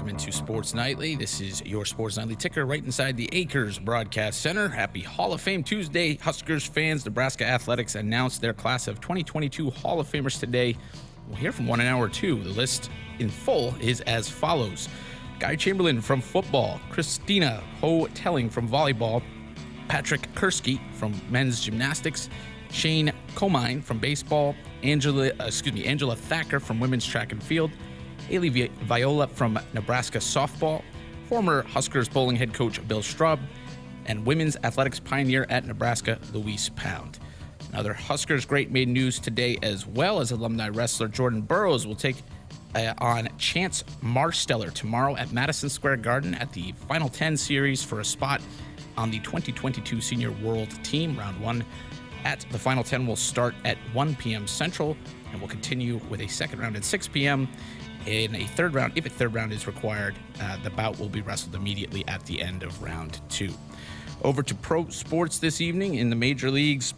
Welcome into Sports Nightly. This is your Sports Nightly ticker right inside the Acres Broadcast Center. Happy Hall of Fame Tuesday, Huskers fans. Nebraska Athletics announced their class of 2022 Hall of Famers today. We'll hear from one in hour two. The list in full is as follows. Guy Chamberlain from football, Christina Houghtelling from volleyball, Patrick Kursky from men's gymnastics, Shane Comine from baseball, Angela Thacker from women's track and field, Ailey Viola from Nebraska softball, former Huskers bowling head coach Bill Straub, and women's athletics pioneer at Nebraska, Louise Pound. Another Huskers great made news today, as well as alumni wrestler Jordan Burroughs will take on Chance Marsteller tomorrow at Madison Square Garden at the Final 10 series for a spot on the 2022 Senior World Team. Round 1 at the Final 10 will start at 1 p.m. Central and will continue with a second round at 6 p.m. In a third round, if a third round is required, the bout will be wrestled immediately at the end of round 2. Over to pro sports this evening in the major leagues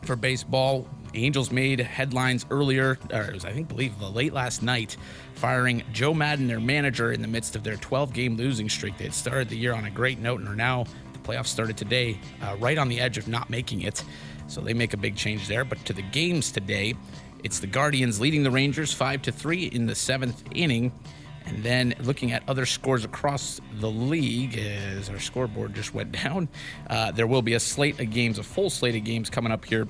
for baseball. Angels made headlines earlier, or it was, I believe late last night, firing Joe Madden, their manager, in the midst of their 12-game losing streak. They had started the year on a great note and are now, the playoffs started today, right on the edge of not making it. So they make a big change there. But to the games today, it's the Guardians leading the Rangers 5-3 in the 7th inning. And then looking at other scores across the league, as our scoreboard just went down, there will be a full slate of games coming up here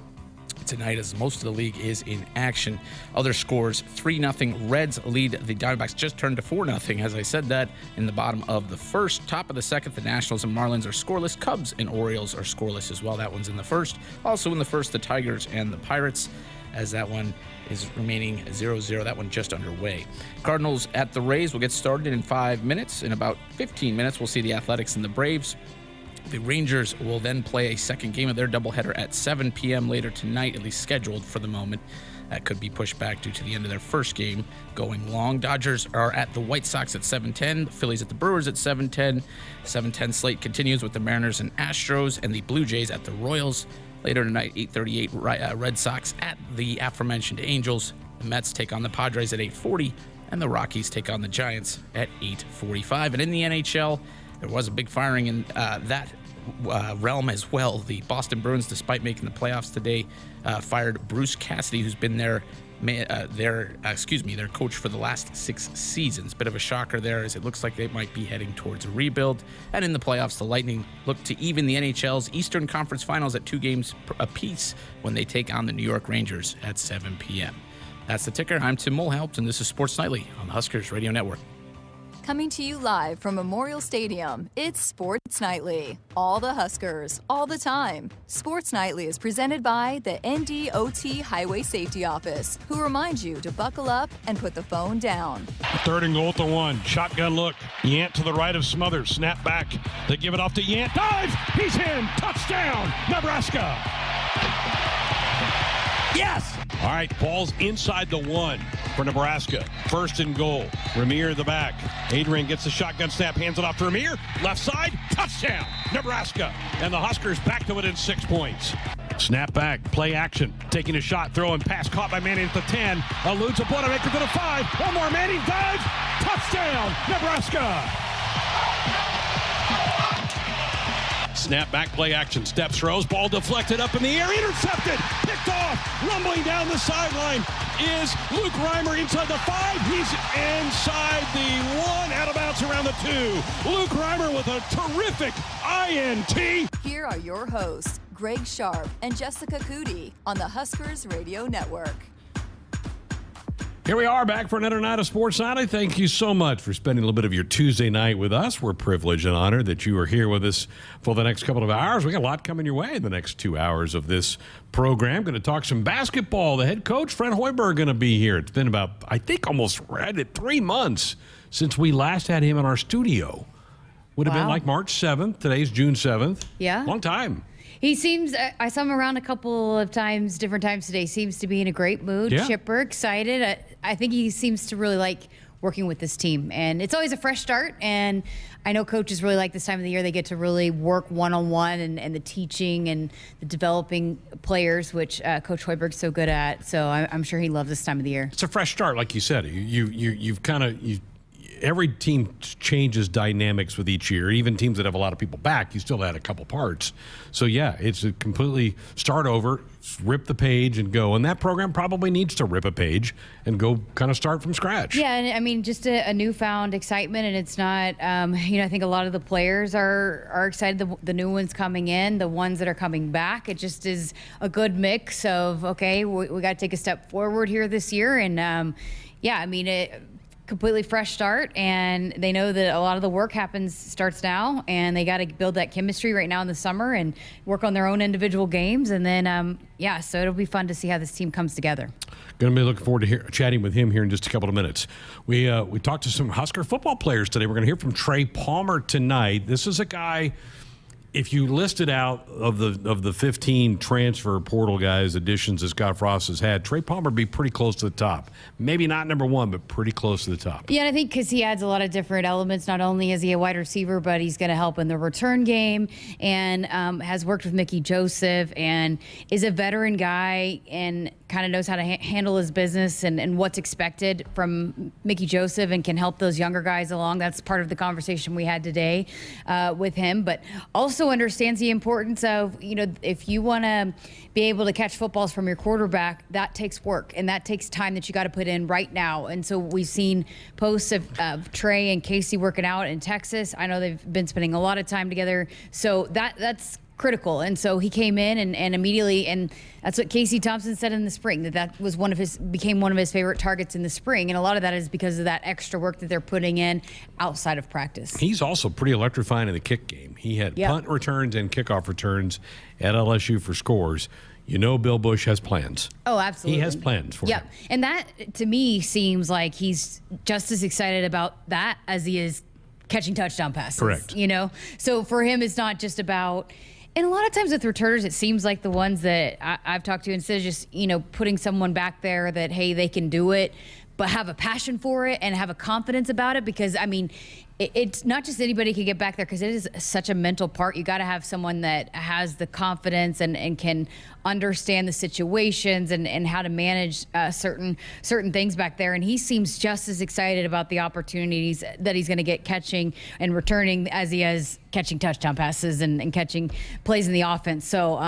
tonight, as most of the league is in action. Other scores: 3-0 Reds lead the Diamondbacks, just turned to 4-0 as I said that, in the bottom of the first. Top of the second, the Nationals and Marlins are scoreless. Cubs and Orioles are scoreless as well. That one's in the first. Also in the first, the Tigers and the Pirates, as that one is remaining 0-0. That one just underway. Cardinals at the Rays will get started in 5 minutes. In about 15 minutes, we'll see the Athletics and the Braves. The Rangers will then play a second game of their doubleheader at 7 p.m. later tonight, at least scheduled for the moment. That could be pushed back due to the end of their first game going long. Dodgers are at the White Sox at 7:10. The Phillies at the Brewers at 7:10. 7:10 slate continues with the Mariners and Astros, and the Blue Jays at the Royals. Later tonight, 8:38, Red Sox at the aforementioned Angels. The Mets take on the Padres at 8:40, and the Rockies take on the Giants at 8:45. And in the NHL, there was a big firing in that realm as well. The Boston Bruins, despite making the playoffs today, fired Bruce Cassidy, who's been their coach for the last 6 seasons. Bit of a shocker there, as it looks like they might be heading towards a rebuild. And in the playoffs, the Lightning look to even the NHL's Eastern Conference Finals at 2 games apiece when they take on the New York Rangers at 7 p.m. That's the ticker. I'm Tim Mulhaupt, and this is Sports Nightly on the Huskers Radio Network. Coming to you live from Memorial Stadium, it's Sports Nightly. All the Huskers, all the time. Sports Nightly is presented by the NDOT Highway Safety Office, who reminds you to buckle up and put the phone down. 3rd and goal to 1. Shotgun look. Yant to the right of Smothers. Snap back. They give it off to Yant. Dives! He's in! Touchdown! Nebraska! Yes! All right, ball's inside the 1 for Nebraska. 1st and goal. Ramir in the back. Adrian gets the shotgun snap, hands it off to Ramir. Left side, touchdown, Nebraska. And the Huskers back to within 6 points. Snap back, play action. Taking a shot, throwing pass caught by Manning at the 10. Eludes a Boilermaker to the 5. One more, Manning dives. Touchdown, Nebraska. Snap back, play action. Step throws, ball deflected up in the air, intercepted, picked off, rumbling down the sideline is Luke Reimer inside the 5. He's inside the 1, out of bounds around the 2. Luke Reimer with a terrific INT. Here are your hosts, Greg Sharpe and Jessica Coody on the Huskers Radio Network. Here we are back for another night of Sports Nightly. Thank you so much for spending a little bit of your Tuesday night with us. We're privileged and honored that you are here with us for the next couple of hours. We got a lot coming your way in the next 2 hours of this program. Going to talk some basketball. The head coach, Fred Hoiberg, going to be here. It's been about, I think, almost right at 3 months since we last had him in our studio. Would have been like March 7th. Today's June 7th. Yeah. Long time. He seems, I saw him around a couple of times, different times today. Seems to be in a great mood, chipper, excited. I think he seems to really like working with this team. And it's always a fresh start. And I know coaches really like this time of the year. They get to really work one-on-one and the teaching and the developing players, which Coach Hoiberg's so good at. So I'm sure he loves this time of the year. It's a fresh start, like you said. You've kind of every team changes dynamics with each year. Even teams that have a lot of people back, you still add a couple parts. So, yeah, it's a completely start over, rip the page and go. And that program probably needs to rip a page and go kind of start from scratch. Yeah, and I mean, just a newfound excitement. And it's not, I think a lot of the players are excited, the new ones coming in, the ones that are coming back. It just is a good mix of, okay, we got to take a step forward here this year. And, completely fresh start, and they know that a lot of the work starts now, and they got to build that chemistry right now in the summer and work on their own individual games. And then, so it'll be fun to see how this team comes together. Going to be looking forward to chatting with him here in just a couple of minutes. We talked to some Husker football players today. We're going to hear from Trey Palmer tonight. This is a guy, if you listed out of the 15 transfer portal guys additions that Scott Frost has had, Trey Palmer would be pretty close to the top. Maybe not number one, but pretty close to the top. Yeah, and I think because he adds a lot of different elements. Not only is he a wide receiver, but he's going to help in the return game, and has worked with Mickey Joseph, and is a veteran guy and kind of knows how to handle his business and what's expected from Mickey Joseph, and can help those younger guys along. That's part of the conversation we had today with him, but also understands the importance of, if you want to be able to catch footballs from your quarterback, that takes work, and that takes time that you got to put in right now. And so we've seen posts of Trey and Casey working out in Texas. I know they've been spending a lot of time together, so that's critical. And so he came in and immediately, and that's what Casey Thompson said in the spring, that was became one of his favorite targets in the spring. And a lot of that is because of that extra work that they're putting in outside of practice. He's also pretty electrifying in the kick game. He had punt returns and kickoff returns at LSU for scores. Bill Busch has plans. Oh, absolutely. He has plans for it. And that, to me, seems like he's just as excited about that as he is catching touchdown passes. Correct. So for him, it's not just about... And a lot of times with returners, it seems like the ones that I've talked to, instead of just, putting someone back there that, hey, they can do it, but have a passion for it and have a confidence about it. Because, it's not just anybody can get back there, because it is such a mental part. You got to have someone that has the confidence and can understand the situations and how to manage certain things back there. And he seems just as excited about the opportunities that he's going to get catching and returning as he is catching touchdown passes and catching plays in the offense. So,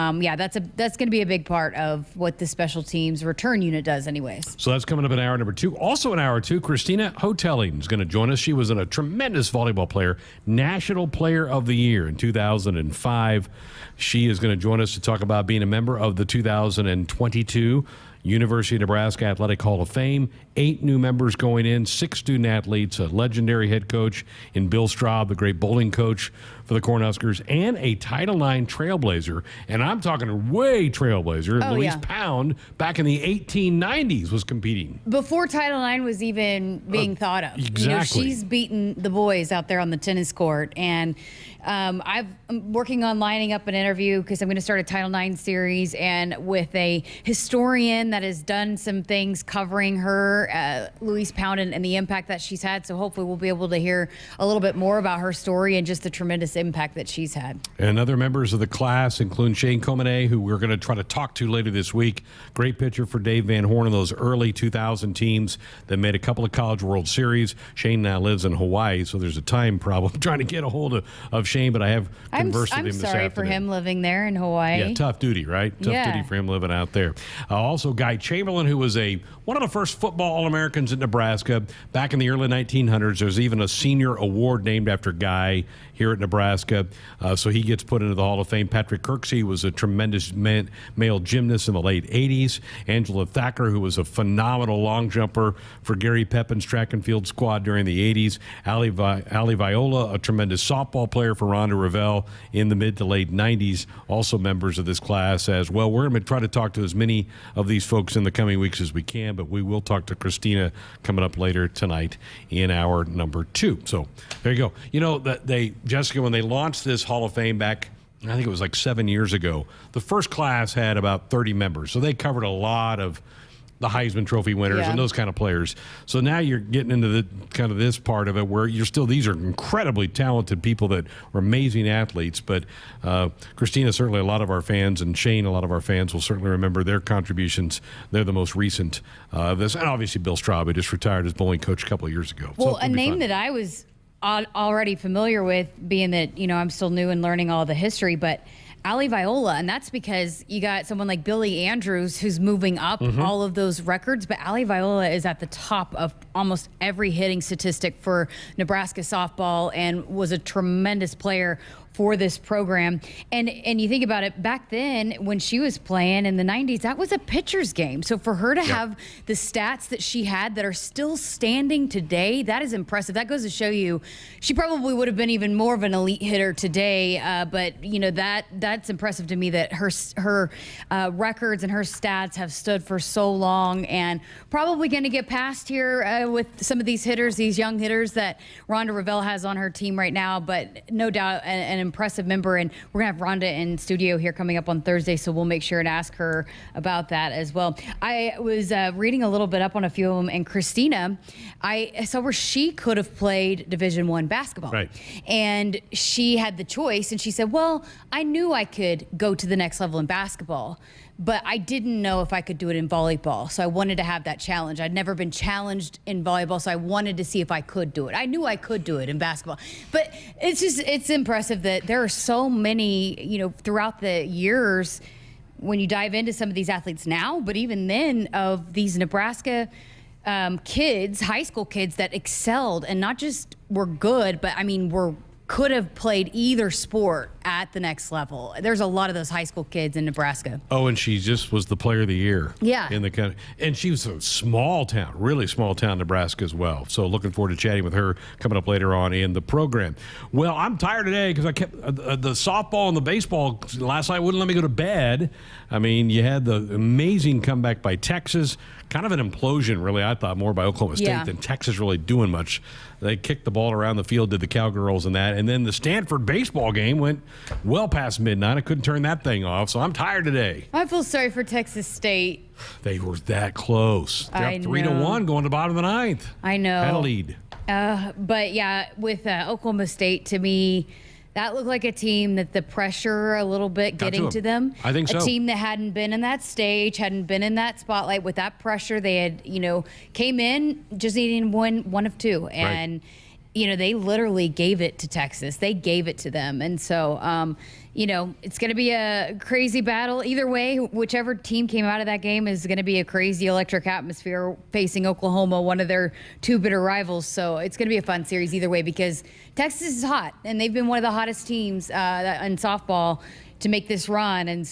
that's going to be a big part of what the special teams return unit does anyways. So that's coming up in hour number 2. Also in hour 2, Christina Houghtelling is going to join us. She was a tremendous volleyball player, National Player of the Year in 2005. She is going to join us to talk about being a member of the 2022 University of Nebraska Athletic Hall of Fame. 8 new members going in, 6 student athletes, a legendary head coach in Bill Straub, the great bowling coach for the Cornhuskers, and a Title IX trailblazer. And I'm talking way trailblazer. Louise Pound, back in the 1890s, was competing. Before Title IX was even being thought of. Exactly. She's beaten the boys out there on the tennis court. And I'm working on lining up an interview, because I'm going to start a Title IX series, and with a historian that has done some things covering her, Louise Pound, and the impact that she's had. So hopefully we'll be able to hear a little bit more about her story and just the tremendous impact that she's had. And other members of the class include Shane Comine, who we're going to try to talk to later this week. Great pitcher for Dave Van Horn and those early 2000 teams that made a couple of College World Series. Shane now lives in Hawaii, so there's a time problem trying to get a hold of Shane, but I have conversed with him this afternoon. I'm sorry for him living there in Hawaii. Yeah, tough duty, right? Tough duty for him living out there. Also, Guy Chamberlain, who was one of the first football All-Americans in Nebraska back in the early 1900s. There's even a senior award named after Guy here at Nebraska, so he gets put into the Hall of Fame. Patrick Kirksey was a tremendous male gymnast in the late 80s. Angela Thacker, who was a phenomenal long jumper for Gary Pepin's track and field squad during the 80s. Ali Viola, a tremendous softball player for Rhonda Revelle in the mid to late 90s, also members of this class as well. We're going to try to talk to as many of these folks in the coming weeks as we can, but we will talk to Christina coming up later tonight in hour number 2. So there you go. Jessica, when they launched this Hall of Fame back, I think it was like 7 years ago, the first class had about 30 members. So they covered a lot of the Heisman Trophy winners and those kind of players. So now you're getting into the kind of this part of it where these are incredibly talented people that were amazing athletes. But Christina, certainly a lot of our fans, and Shane, a lot of our fans will certainly remember their contributions. They're the most recent of this. And obviously Bill Straub, who just retired as bowling coach a couple of years ago. Well, a name that I was already familiar with, being that, I'm still new and learning all the history, but Ali Viola, and that's because you got someone like Billy Andrews who's moving up all of those records, but Ali Viola is at the top of almost every hitting statistic for Nebraska softball and was a tremendous player for this program. And you think about it, back then when she was playing in the 90s, that was a pitcher's game. So for her to have the stats that she had that are still standing today, that is impressive. That goes to show you she probably would have been even more of an elite hitter today. But that's impressive to me that her records and her stats have stood for so long, and probably going to get past here with some of these hitters, these young hitters that Rhonda Revelle has on her team right now. But no doubt an impressive member, and we're gonna have Rhonda in studio here coming up on Thursday, so we'll make sure to ask her about that as well. I was reading a little bit up on a few of them, and Christina, I saw where she could have played Division I basketball, right? And she had the choice, and she said, well, I knew I could go to the next level in basketball, but I didn't know if I could do it in volleyball. So I wanted to have that challenge. I'd never been challenged in volleyball, so I wanted to see if I could do it. I knew I could do it in basketball. But it's impressive that there are so many, throughout the years when you dive into some of these athletes now, but even then, of these Nebraska kids, high school kids that excelled and not just were good, but could have played either sport at the next level. There's a lot of those high school kids in Nebraska. Oh, and she just was the player of the year. Yeah. And she was a small town, really small town, Nebraska as well. So looking forward to chatting with her coming up later on in the program. Well, I'm tired today because I kept the softball and the baseball last night wouldn't let me go to bed. You had the amazing comeback by Texas, kind of an implosion, really, I thought, more by Oklahoma State than Texas really doing much. They kicked the ball around the field, did the Cowgirls and that. And then the Stanford baseball game went well past midnight. I couldn't turn that thing off, so I'm tired today. I feel sorry for Texas State. They were that close. They're up 3-1 going to the bottom of the ninth. I know. Had a lead. But yeah, with Oklahoma State, to me, that looked like a team that the pressure a little bit getting to them. I think so. A team that hadn't been in that stage, hadn't been in that spotlight with that pressure. They had, came in just needing one of two. And, they literally gave it to Texas. They gave it to them. And so, it's going to be a crazy battle. Either way, whichever team came out of that game is going to be a crazy electric atmosphere facing Oklahoma, one of their two bitter rivals. So it's going to be a fun series either way, because Texas is hot, and they've been one of the hottest teams in softball to make this run. And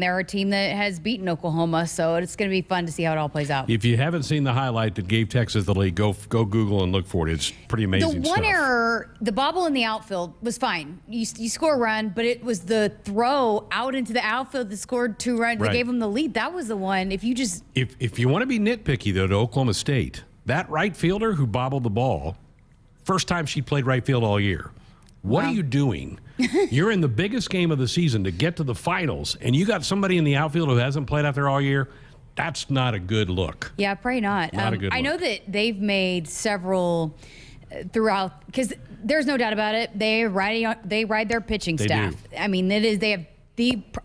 they're a team that has beaten Oklahoma. So it's going to be fun to see how it all plays out. If you haven't seen the highlight that gave Texas the lead, go Google and look for it. It's pretty amazing The one error, the bobble in the outfield was fine. You score a run, but it was the throw out into the outfield that scored 2 runs. That gave them the lead. That was the one. If you want to be nitpicky, though, to Oklahoma State, that right fielder who bobbled the ball, first time she played right field all year. What are you doing? You're in the biggest game of the season to get to the finals, and you got somebody in the outfield who hasn't played out there all year. That's not a good look. Yeah, probably not. Not a good look. I know that they've made several throughout, because there's no doubt about it. They ride their pitching staff. They have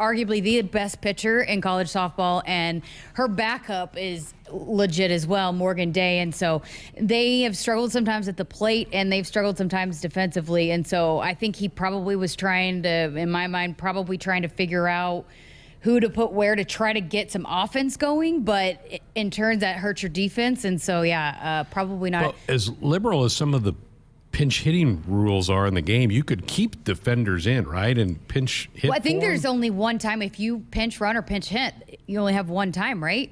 arguably the best pitcher in college softball, and her backup is legit as well, Morgan Day. And so they have struggled sometimes at the plate, and they've struggled sometimes defensively. And so I think he probably was trying to figure out who to put where to try to get some offense going, but in turns that hurts your defense. And so, probably not. Well, as liberal as some of the pinch hitting rules are in the game, you could keep defenders in, right? And pinch hit. Well, I think there's only one time. If you pinch run or pinch hit, you only have one time, right?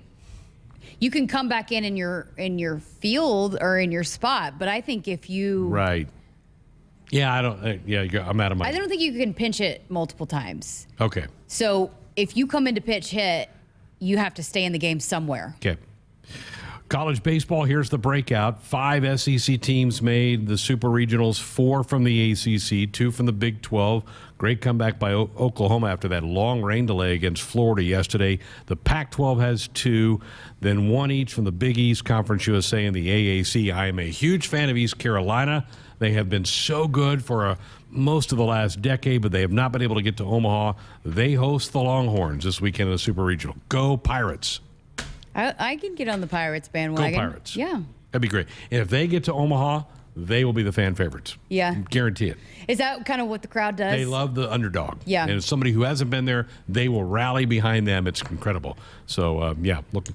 You can come back in your field or in your spot, but I think if you I'm out of my. I don't think you can pinch it multiple times. Okay. So if you come into pitch hit, you have to stay in the game somewhere. Okay. College baseball, here's the breakout. 5 SEC teams made the Super Regionals, 4 from the ACC, 2 from the Big 12. Great comeback by Oklahoma after that long rain delay against Florida yesterday. The Pac-12 has 2, then 1 each from the Big East, Conference USA, and the AAC. I am a huge fan of East Carolina. They have been so good for most of the last decade, but they have not been able to get to Omaha. They host the Longhorns this weekend in the Super Regional. Go Pirates. I can get on the Pirates bandwagon. Go Pirates. Yeah. That'd be great. And if they get to Omaha, they will be the fan favorites. Yeah. Guarantee it. Is that kind of what the crowd does? They love the underdog. Yeah. And as somebody who hasn't been there, they will rally behind them. It's incredible. So, look,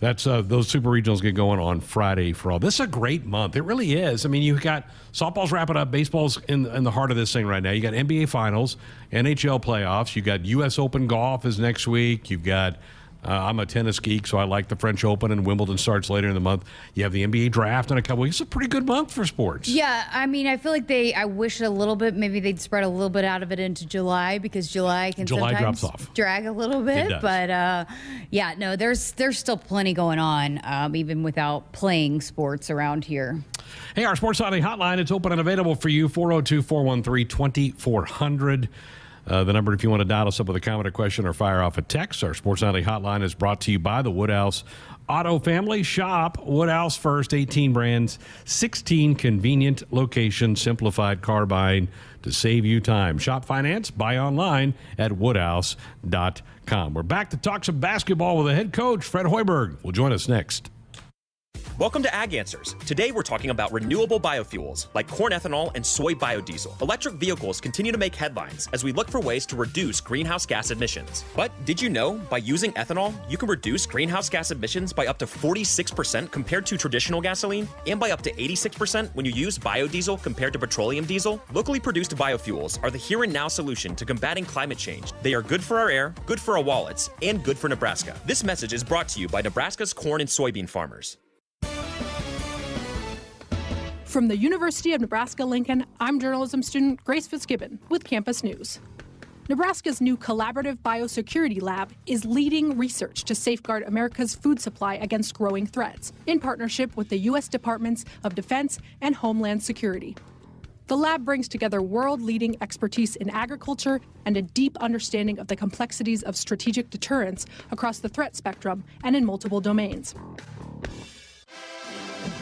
that's those Super Regionals get going on Friday for all. This is a great month. It really is. I mean, you've got softball's wrapping up. Baseball's in the heart of this thing right now. You got NBA Finals, NHL playoffs. You got U.S. Open golf is next week. You've got I'm a tennis geek, so I like the French Open, and Wimbledon starts later in the month. You have the NBA draft in a couple weeks. It's a pretty good month for sports. Yeah, I mean, I feel like I wish a little bit, maybe they'd spread a little bit out of it into July, because July sometimes drops off. Drag a little bit. It does. But there's still plenty going on, even without playing sports around here. Hey, our Sports Nightly hotline, it's open and available for you, 402-413-2400. The number if you want to dial us up with a comment or question or fire off a text. Our Sports Nightly hotline is brought to you by the Woodhouse Auto Family. Shop Woodhouse first, 18 brands, 16 convenient locations, simplified car buying to save you time. Shop finance, buy online at woodhouse.com. We're back to talk some basketball with the head coach, Fred Hoiberg, will join us next. Welcome to Ag Answers. Today we're talking about renewable biofuels like corn ethanol and soy biodiesel. Electric vehicles continue to make headlines as we look for ways to reduce greenhouse gas emissions. But did you know by using ethanol, you can reduce greenhouse gas emissions by up to 46% compared to traditional gasoline, and by up to 86% when you use biodiesel compared to petroleum diesel? Locally produced biofuels are the here and now solution to combating climate change. They are good for our air, good for our wallets, and good for Nebraska. This message is brought to you by Nebraska's corn and soybean farmers. From the University of Nebraska-Lincoln, I'm journalism student Grace Fitzgibbon with Campus News. Nebraska's new collaborative biosecurity lab is leading research to safeguard America's food supply against growing threats, in partnership with the U.S. Departments of Defense and Homeland Security. The lab brings together world-leading expertise in agriculture and a deep understanding of the complexities of strategic deterrence across the threat spectrum and in multiple domains.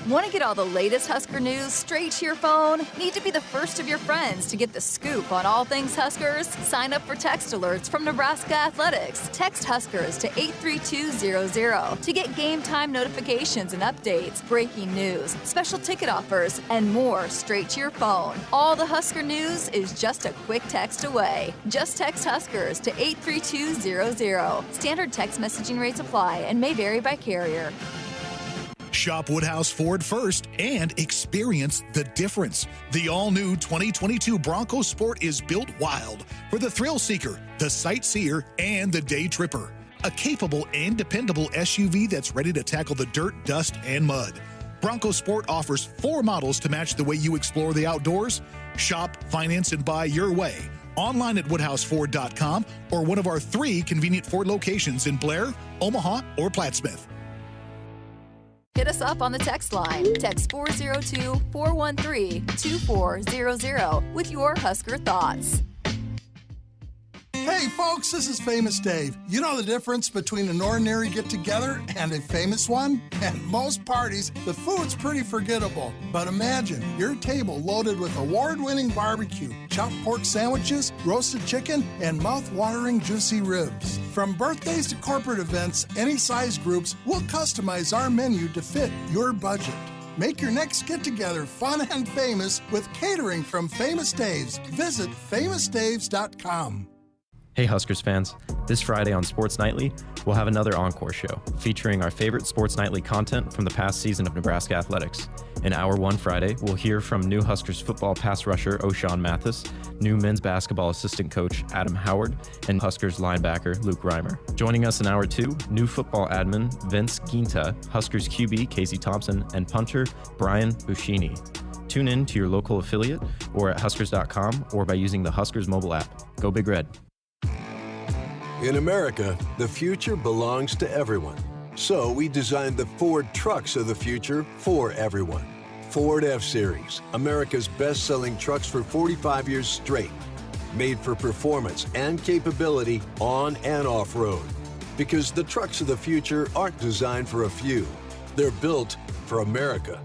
Want to get all the latest Husker news straight to your phone? Need to be the first of your friends to get the scoop on all things Huskers? Sign up for text alerts from Nebraska Athletics. Text Huskers to 83200 to get game time notifications and updates, breaking news, special ticket offers, and more straight to your phone. All the Husker news is just a quick text away. Just text Huskers to 83200. Standard text messaging rates apply and may vary by carrier. Shop Woodhouse Ford first and experience the difference. The all-new 2022 Bronco Sport is built wild for the thrill seeker, the sightseer, and the day tripper. A capable and dependable SUV that's ready to tackle the dirt, dust, and mud. Bronco Sport offers 4 models to match the way you explore the outdoors. Shop, finance, and buy your way. Online at woodhouseford.com or one of our 3 convenient Ford locations in Blair, Omaha, or Plattsmouth. Hit us up on the text line. Text 402-413-2400 with your Husker thoughts. Hey folks, this is Famous Dave. You know the difference between an ordinary get-together and a famous one? At most parties, the food's pretty forgettable. But imagine your table loaded with award-winning barbecue, chopped pork sandwiches, roasted chicken, and mouth-watering juicy ribs. From birthdays to corporate events, any size groups, we'll customize our menu to fit your budget. Make your next get-together fun and famous with catering from Famous Dave's. Visit famousdaves.com. Hey Huskers fans, this Friday on Sports Nightly, we'll have another encore show featuring our favorite Sports Nightly content from the past season of Nebraska Athletics. In Hour 1 Friday, we'll hear from new Huskers football pass rusher O'Shawn Mathis, new men's basketball assistant coach Adam Howard, and Huskers linebacker Luke Reimer. Joining us in Hour 2, new football admin Vince Ginta, Huskers QB Casey Thompson, and punter Brian Buschini. Tune in to your local affiliate or at huskers.com or by using the Huskers mobile app. Go Big Red. In America, the future belongs to everyone. So we designed the Ford trucks of the future for everyone. Ford F-Series, America's best-selling trucks for 45 years straight. made for performance and capability on and off-road. Because the trucks of the future aren't designed for a few. They're built for America.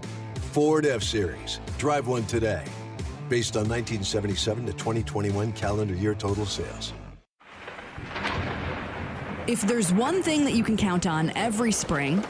Ford F-Series. Drive one today. Based on 1977 to 2021 calendar year total sales. If there's one thing that you can count on every spring,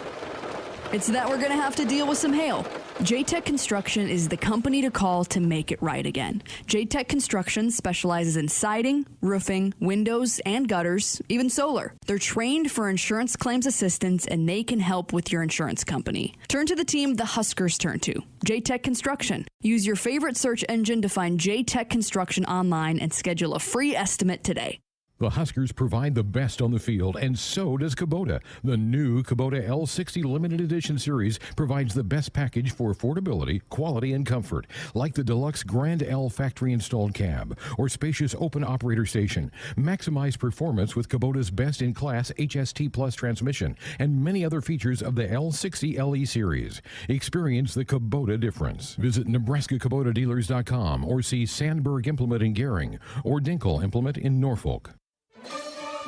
it's that we're going to have to deal with some hail. J-Tech Construction is the company to call to make it right again. J-Tech Construction specializes in siding, roofing, windows, and gutters, even solar. They're trained for insurance claims assistance, and they can help with your insurance company. Turn to the team the Huskers turn to, J-Tech Construction. Use your favorite search engine to find J-Tech Construction online and schedule a free estimate today. The Huskers provide the best on the field, and so does Kubota. The new Kubota L60 Limited Edition Series provides the best package for affordability, quality, and comfort, like the deluxe Grand L factory-installed cab or spacious open operator station. Maximize performance with Kubota's best-in-class HST Plus transmission and many other features of the L60 LE Series. Experience the Kubota difference. Visit nebraska-kubota-dealers.com or see Sandberg Implement in Gering or Dinkel Implement in Norfolk.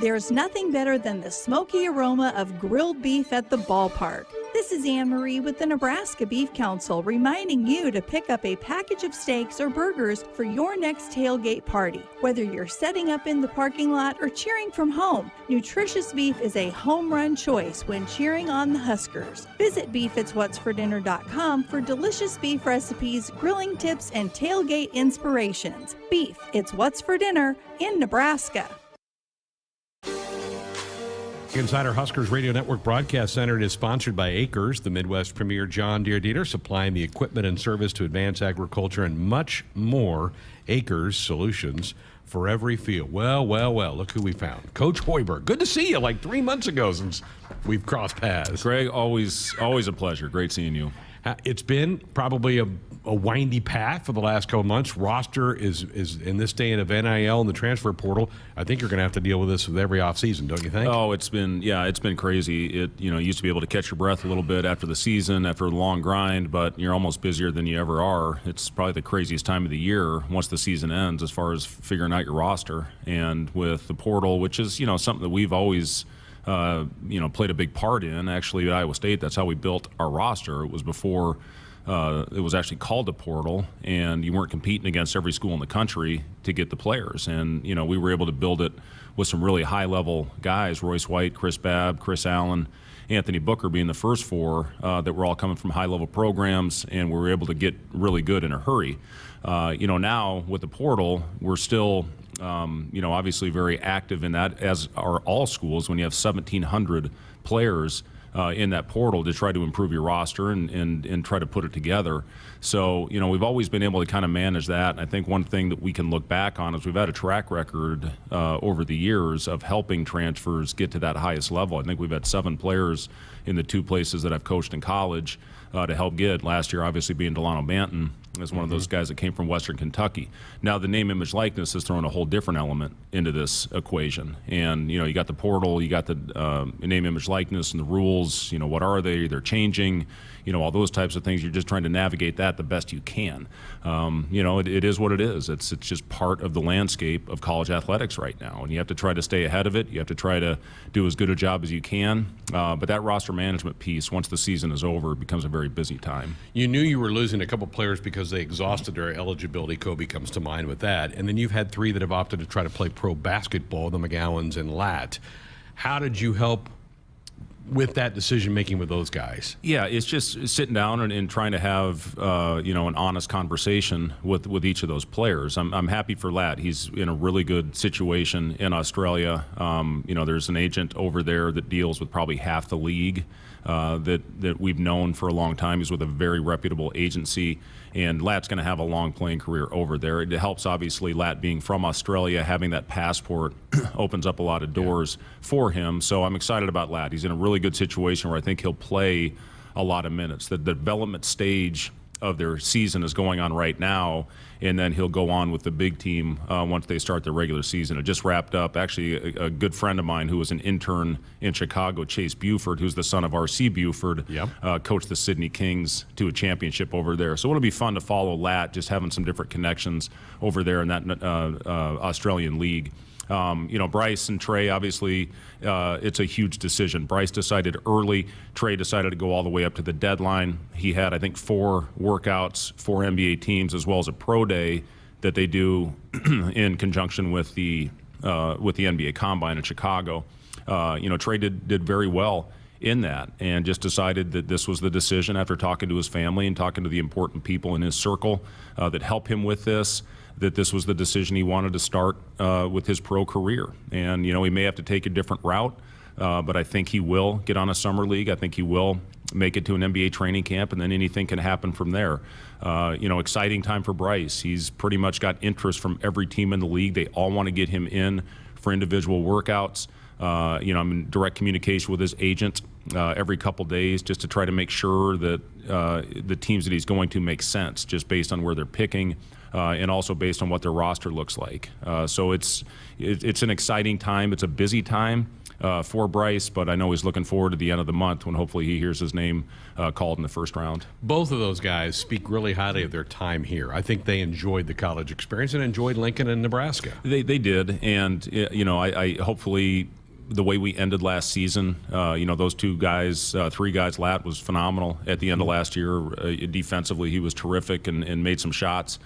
There's nothing better than the smoky aroma of grilled beef at the ballpark. This is Anne Marie with the Nebraska Beef Council reminding you to pick up a package of steaks or burgers for your next tailgate party. Whether you're setting up in the parking lot or cheering from home, nutritious beef is a home run choice when cheering on the Huskers. Visit beefitswhatsfordinner.com for delicious beef recipes, grilling tips, and tailgate inspirations. Beef, it's what's for dinner in Nebraska. Inside our Huskers Radio Network Broadcast Center, it is sponsored by Acres, the Midwest premier John Deere dealer, supplying the equipment and service to advance agriculture and much more. Acres solutions for every field. Well, look who we found. Coach Hoiberg. Good to see you, like 3 months ago since we've crossed paths. Greg, always a pleasure. Great seeing you. It's been probably a windy path for the last couple months. Roster is in this day of NIL and the transfer portal. I think you're going to have to deal with this with every offseason, don't you think? Oh, it's been crazy. It used to be able to catch your breath a little bit after the season, after a long grind, but you're almost busier than you ever are. It's probably the craziest time of the year once the season ends as far as figuring out your roster. And with the portal, which is something that we've always played a big part in. Actually, at Iowa State, that's how we built our roster. It was before it was actually called a portal, and you weren't competing against every school in the country to get the players. And, we were able to build it with some really high-level guys, Royce White, Chris Babb, Chris Allen, Anthony Booker being the first four that were all coming from high-level programs, and we were able to get really good in a hurry. Now with the portal, we're still obviously very active in that, as are all schools, when you have 1,700 players in that portal to try to improve your roster and try to put it together. So, we've always been able to kind of manage that. And I think one thing that we can look back on is we've had a track record over the years of helping transfers get to that highest level. I think we've had 7 players in the 2 places that I've coached in college to help get. Last year, obviously, being Delano Banton as one of those guys that came from Western Kentucky. Now, the name, image, likeness has thrown a whole different element into this equation. And, you got the portal, you got the name, image, likeness, and the rules. What are they? They're changing. All those types of things. You're just trying to navigate that the best you can. It is what it is. It's just part of the landscape of college athletics right now. And you have to try to stay ahead of it. You have to try to do as good a job as you can. But that roster management piece, once the season is over, becomes a very busy time. You knew you were losing a couple players because they exhausted their eligibility. Kobe comes to mind with that. And then you've had 3 that have opted to try to play pro basketball, the McGowans and Lat. How did you help with that decision-making with those guys? Yeah, it's just sitting down and trying to have, an honest conversation with each of those players. I'm happy for Lat. He's in a really good situation in Australia. There's an agent over there that deals with probably half the league that we've known for a long time. He's with a very reputable agency, and Lat's going to have a long playing career over there. It helps, obviously, Lat being from Australia, having that passport opens up a lot of doors for him. So I'm excited about Lat. He's in a really good situation where I think he'll play a lot of minutes. The development stage of their season is going on right now, and then he'll go on with the big team once they start their regular season. It just wrapped up. Actually, a good friend of mine who was an intern in Chicago, Chase Buford, who's the son of R.C. Buford, coached the Sydney Kings to a championship over there. So it'll be fun to follow Lat, just having some different connections over there in that Australian league. Bryce and Trey, obviously, it's a huge decision. Bryce decided early. Trey decided to go all the way up to the deadline. He had, I think, 4 workouts for NBA teams, as well as a pro day that they do in conjunction with the NBA Combine in Chicago. Trey did very well in that, and just decided that this was the decision after talking to his family and talking to the important people in his circle that help him with this, that this was the decision he wanted to start with his pro career. And, he may have to take a different route, but I think he will get on a summer league. I think he will make it to an NBA training camp, and then anything can happen from there. Exciting time for Bryce. He's pretty much got interest from every team in the league. They all want to get him in for individual workouts. I'm in direct communication with his agent every couple days just to try to make sure that the teams that he's going to make sense, just based on where they're picking and also based on what their roster looks like. So it's an exciting time. It's a busy time for Bryce, but I know he's looking forward to the end of the month when hopefully he hears his name called in the first round. Both of those guys speak really highly of their time here. I think they enjoyed the college experience and enjoyed Lincoln and Nebraska. They did, and I hopefully the way we ended last season, those 2 guys, 3 guys, Lat was phenomenal at the end of last year. Defensively, he was terrific and made some shots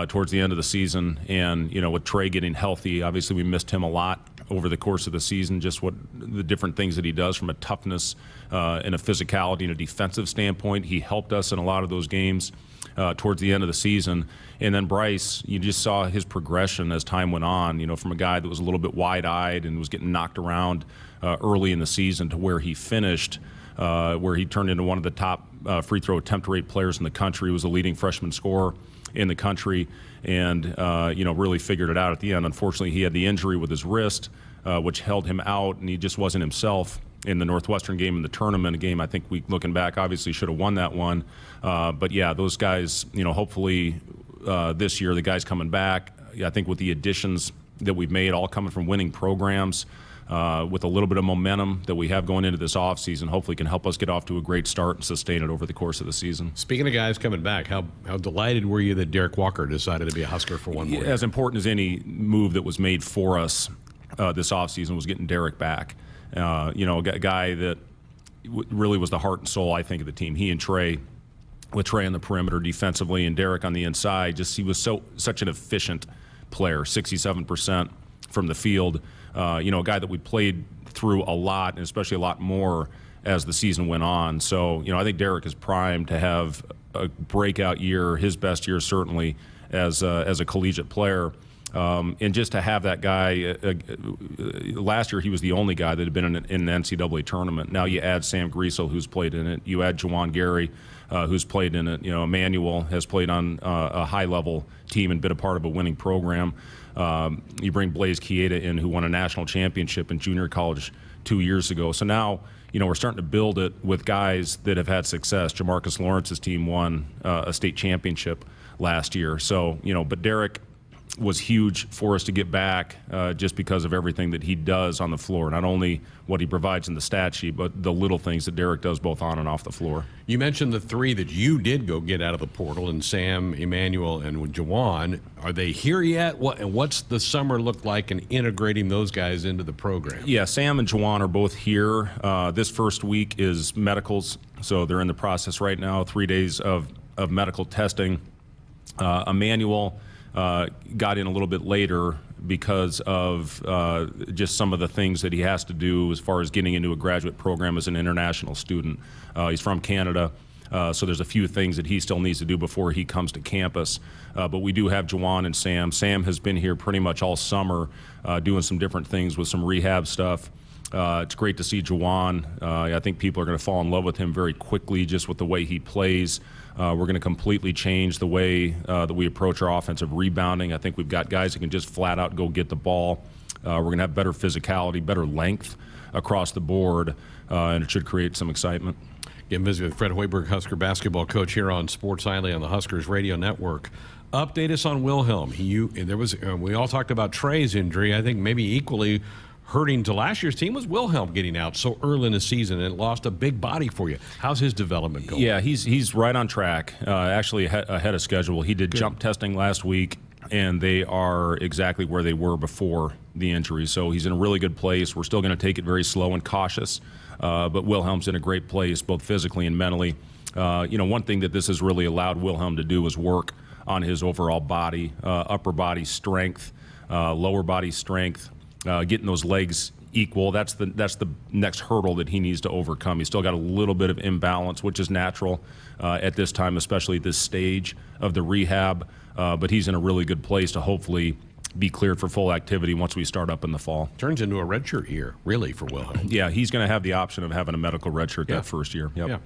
towards the end of the season. And, with Trey getting healthy, obviously we missed him a lot over the course of the season, just what the different things that he does from a toughness and a physicality and a defensive standpoint. He helped us in a lot of those games towards the end of the season. And then Bryce, you just saw his progression as time went on, from a guy that was a little bit wide-eyed and was getting knocked around early in the season to where he finished, where he turned into one of the top free throw attempt rate players in the country. He was a leading freshman scorer in the country and, really figured it out at the end. Unfortunately, he had the injury with his wrist, which held him out, and he just wasn't himself in the Northwestern game, in the tournament, a game I think we, looking back, obviously should have won that one. But yeah, those guys, hopefully this year, the guys coming back, I think with the additions that we've made, all coming from winning programs, with a little bit of momentum that we have going into this offseason, hopefully can help us get off to a great start and sustain it over the course of the season. Speaking of guys coming back, how delighted were you that Derek Walker decided to be a Husker for one more year? As important as any move that was made for us this offseason was getting Derek back. A guy that really was the heart and soul, I think, of the team. He and Trey, with Trey on the perimeter defensively and Derek on the inside, he was such an efficient player, 67% from the field. A guy that we played through a lot, and especially a lot more as the season went on. So, I think Derek is primed to have a breakout year, his best year certainly, as a collegiate player. And just to have that guy, last year he was the only guy that had been in an NCAA tournament. Now you add Sam Griesel, who's played in it. You add Juwan Gary, who's played in it. Emmanuel has played on a high-level team and been a part of a winning program. You bring Blaise Chieda in, who won a national championship in junior college 2 years ago. So now, we're starting to build it with guys that have had success. Jamarcus Lawrence's team won a state championship last year. So, but Derek was huge for us to get back just because of everything that he does on the floor, not only what he provides in the stat sheet, but the little things that Derek does both on and off the floor. You mentioned the 3 that you did go get out of the portal, and Sam, Emmanuel, and Juwan. Are they here yet? What's the summer look like in integrating those guys into the program? Yeah, Sam and Juwan are both here. This first week is medicals, so they're in the process right now, 3 days of medical testing. Emmanuel got in a little bit later because of just some of the things that he has to do as far as getting into a graduate program as an international student. He's from Canada, so there's a few things that he still needs to do before he comes to campus. But we do have Juwan and Sam. Sam has been here pretty much all summer doing some different things with some rehab stuff. It's great to see Juwan. I think people are going to fall in love with him very quickly just with the way he plays. We're going to completely change the way that we approach our offensive rebounding. I think we've got guys that can just flat out go get the ball. We're going to have better physicality, better length across the board, and it should create some excitement. Getting busy with Fred Hoiberg, Husker basketball coach here on Sports Nightly on the Huskers Radio Network. Update us on Wilhelm. We all talked about Trey's injury. I think maybe equally hurting to last year's team was Wilhelm getting out so early in the season and lost a big body for you. How's his development going? Yeah, he's right on track, actually ahead of schedule. He did jump testing last week, and they are exactly where they were before the injury. So he's in a really good place. We're still going to take it very slow and cautious, but Wilhelm's in a great place, both physically and mentally. One thing that this has really allowed Wilhelm to do is work on his overall body, upper body strength, lower body strength, getting those legs equal. That's the next hurdle that he needs to overcome. He's still got a little bit of imbalance, which is natural at this time, especially at this stage of the rehab. But he's in a really good place to hopefully be cleared for full activity once we start up in the fall. Turns into a redshirt year, really, for Wilhelm. Yeah, he's going to have the option of having a medical redshirt that first year. Yep. Yeah.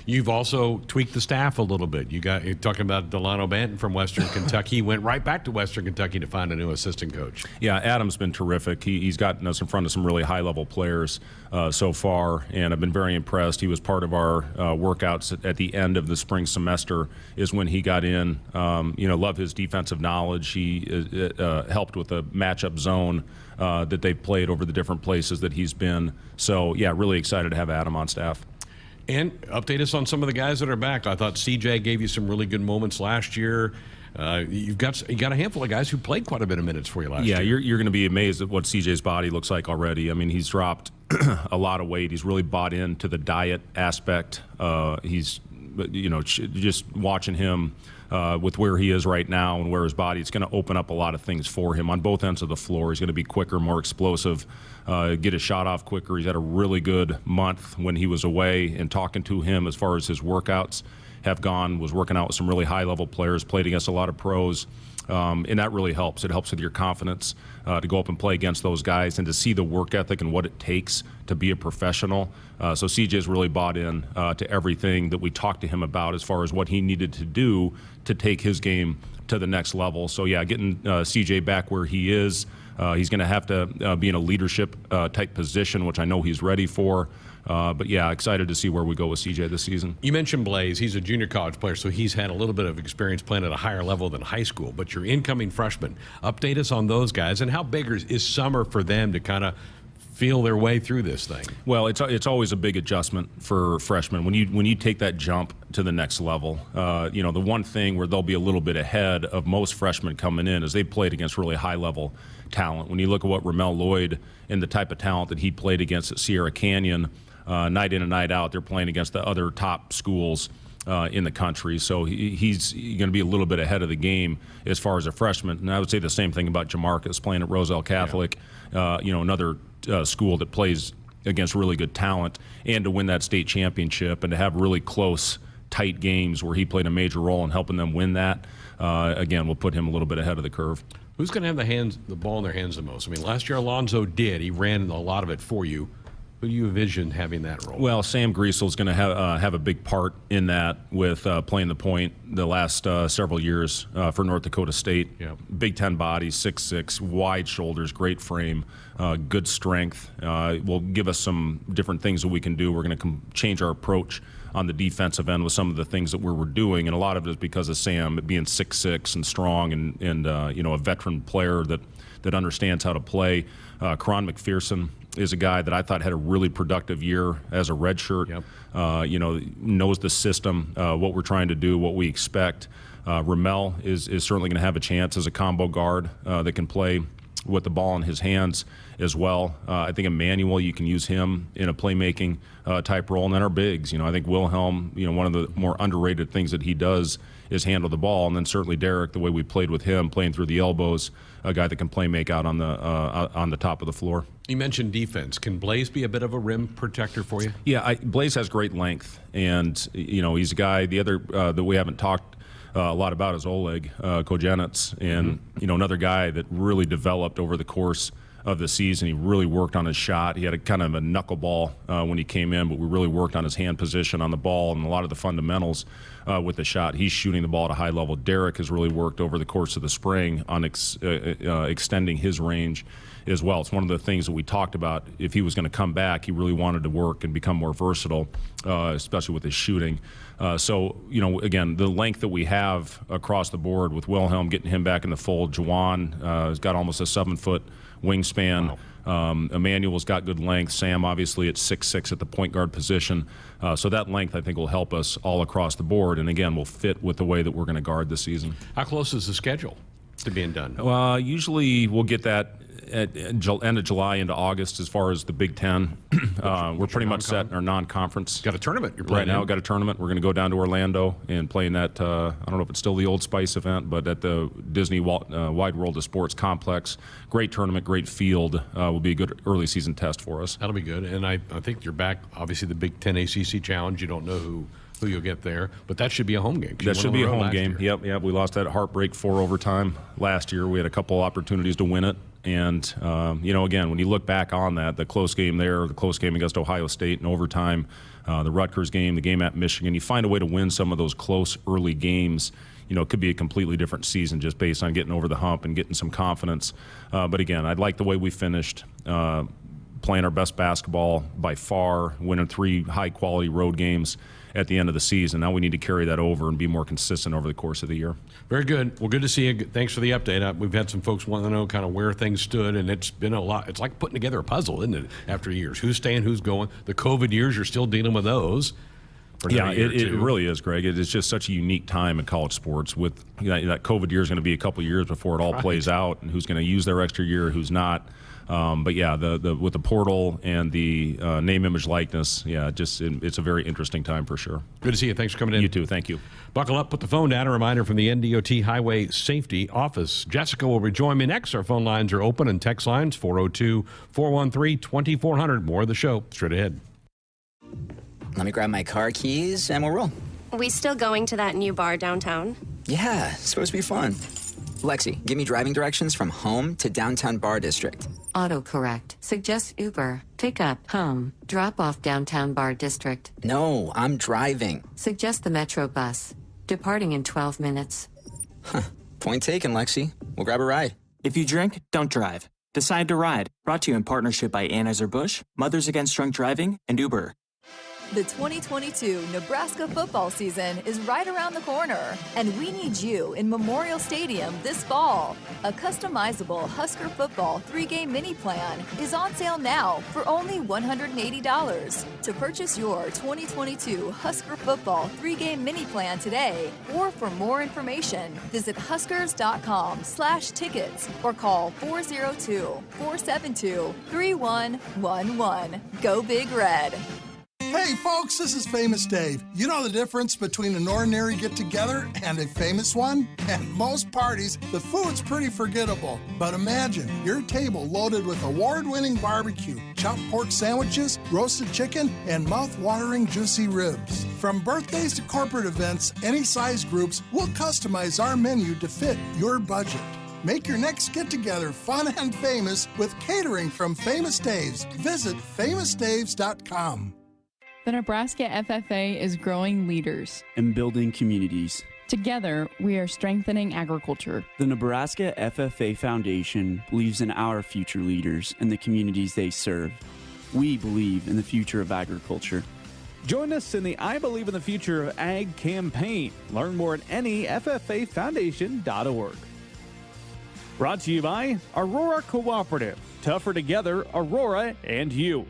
You've also tweaked the staff a little bit. You're talking about Delano Banton from Western Kentucky. He went right back to Western Kentucky to find a new assistant coach. Yeah, Adam's been terrific. He's gotten us in front of some really high-level players so far, and I've been very impressed. He was part of our workouts at the end of the spring semester is when he got in. Love his defensive knowledge. He helped with the matchup zone that they've played over the different places that he's been. So, yeah, really excited to have Adam on staff. And update us on some of the guys that are back. I thought CJ gave you some really good moments last year. You got a handful of guys who played quite a bit of minutes for you last year. Yeah, you're going to be amazed at what CJ's body looks like already. I mean, he's dropped a lot of weight. He's really bought into the diet aspect. He's, just watching him with where he is right now and where his body, it's going to open up a lot of things for him on both ends of the floor. He's going to be quicker, more explosive, get his shot off quicker. He's had a really good month when he was away, and talking to him as far as his workouts have gone, was working out with some really high-level players, played against a lot of pros, and that really helps. It helps with your confidence to go up and play against those guys and to see the work ethic and what it takes to be a professional. So CJ's really bought in to everything that we talked to him about as far as what he needed to do to take his game to the next level. So, yeah, getting CJ back where he is, he's going to have to be in a leadership type position, which I know he's ready for. But, yeah, excited to see where we go with CJ this season. You mentioned Blaze. He's a junior college player, so he's had a little bit of experience playing at a higher level than high school. But your incoming freshman, update us on those guys, and how big is summer for them to kind of feel their way through this thing? Well, it's always a big adjustment for freshmen when you take that jump to the next level. The one thing where they'll be a little bit ahead of most freshmen coming in is they played against really high-level talent. When you look at what Ramel Lloyd and the type of talent that he played against at Sierra Canyon, night in and night out, they're playing against the other top schools in the country. So he's going to be a little bit ahead of the game as far as a freshman. And I would say the same thing about Jamarcus playing at Roselle Catholic, another school that plays against really good talent, and to win that state championship and to have really close, tight games where he played a major role in helping them win that, again, will put him a little bit ahead of the curve. Who's going to have the ball in their hands the most? I mean, last year Alonzo did. He ran a lot of it for you. Who do you envision having that role? Well, Sam Griesel's going to have a big part in that with playing the point the last several years for North Dakota State. Yeah. Big Ten body, 6'6", wide shoulders, great frame, good strength. Will give us some different things that we can do. We're going to change our approach on the defensive end with some of the things that we're doing, and a lot of it is because of Sam being 6'6" and strong and a veteran player that understands how to play. Karan McPherson is a guy that I thought had a really productive year as a redshirt. Yep. Knows the system, what we're trying to do, what we expect. Ramel is certainly going to have a chance as a combo guard that can play with the ball in his hands as well. I think Emmanuel, you can use him in a playmaking type role. And then our bigs, I think Wilhelm, one of the more underrated things that he does is handle the ball. And then certainly Derek, the way we played with him, playing through the elbows, a guy that can play make out on the top of the floor. You mentioned defense. Can Blaze be a bit of a rim protector for you? Yeah, Blaze has great length, and he's a guy. The other that we haven't talked a lot about is Oleg Kojenets, and another guy that really developed over the course of the season. He really worked on his shot. He had a kind of a knuckleball when he came in, but we really worked on his hand position on the ball and a lot of the fundamentals with the shot. He's shooting the ball at a high level. Derek has really worked over the course of the spring on extending his range as well. It's one of the things that we talked about. If he was going to come back, he really wanted to work and become more versatile, especially with his shooting. So, again, the length that we have across the board with Wilhelm, getting him back in the fold. Jawan has got almost a 7-foot wingspan. Wow. Emmanuel's got good length. Sam, obviously, at 6'6" at the point guard position. So that length, I think, will help us all across the board. And, again, will fit with the way that we're going to guard this season. How close is the schedule to being done? Usually we'll get that at end of July into August as far as the Big Ten. We're pretty much set in our non-conference. Got a tournament you're playing right now. Got a tournament. We're going to go down to Orlando and play in that, I don't know if it's still the Old Spice event, but at the Disney Wide World of Sports Complex. Great tournament, great field. Will be a good early season test for us. That'll be good. And I think you're back, obviously, the Big Ten ACC Challenge. You don't know who you'll get there, but that should be a home game. That should be a home game. Yep. We lost that heartbreak 4 overtime last year. We had a couple opportunities to win it. And, again, when you look back on that, the close game there, the close game against Ohio State in overtime, the Rutgers game, the game at Michigan, you find a way to win some of those close early games. It could be a completely different season just based on getting over the hump and getting some confidence. But, again, I'd like the way we finished, playing our best basketball by far, winning 3 high-quality road games at the end of the season. Now we need to carry that over and be more consistent over the course of the year. Very good. Well, good to see you. Thanks for the update. We've had some folks want to know kind of where things stood, and it's been a lot. It's like putting together a puzzle, isn't it, after years? Who's staying, who's going? The COVID years, you're still dealing with those. Yeah, it really is, Greg. It is just such a unique time in college sports. With that COVID year is going to be a couple of years before it all plays out, and who's going to use their extra year, who's not. But yeah, with the portal and the name, image, likeness, it's a very interesting time for sure. Good to see you. Thanks for coming in. You too. Thank you. Buckle up. Put the phone down. A reminder from the NDOT Highway Safety Office. Jessica will rejoin me next. Our phone lines are open and text lines 402-413-2400. More of the show straight ahead. Let me grab my car keys and we'll roll. Are we still going to that new bar downtown? Yeah, it's supposed to be fun. Lexi, give me driving directions from home to downtown bar district. Autocorrect. Suggest Uber. Pick up, home. Drop off downtown bar district. No, I'm driving. Suggest the Metro bus. Departing in 12 minutes. Point taken, Lexi. We'll grab a ride. If you drink, don't drive. Decide to ride. Brought to you in partnership by Anheuser-Busch, Mothers Against Drunk Driving, and Uber. The 2022 Nebraska football season is right around the corner, and we need you in Memorial Stadium this fall. A customizable Husker football 3-game mini plan is on sale now for only $180. To purchase your 2022 Husker football 3-game mini plan today, or for more information, visit huskers.com/tickets or call 402-472-3111. Go Big Red. Hey folks, this is Famous Dave. You know the difference between an ordinary get-together and a famous one? At most parties, the food's pretty forgettable. But imagine your table loaded with award-winning barbecue, chopped pork sandwiches, roasted chicken, and mouth-watering juicy ribs. From birthdays to corporate events, any size groups, we'll customize our menu to fit your budget. Make your next get-together fun and famous with catering from Famous Dave's. Visit famousdaves.com. The Nebraska FFA is growing leaders and building communities. Together, we are strengthening agriculture. The Nebraska FFA Foundation believes in our future leaders and the communities they serve. We believe in the future of agriculture. Join us in the I Believe in the Future of Ag campaign. Learn more at neffafoundation.org. Brought to you by Aurora Cooperative. Tougher together, Aurora and you.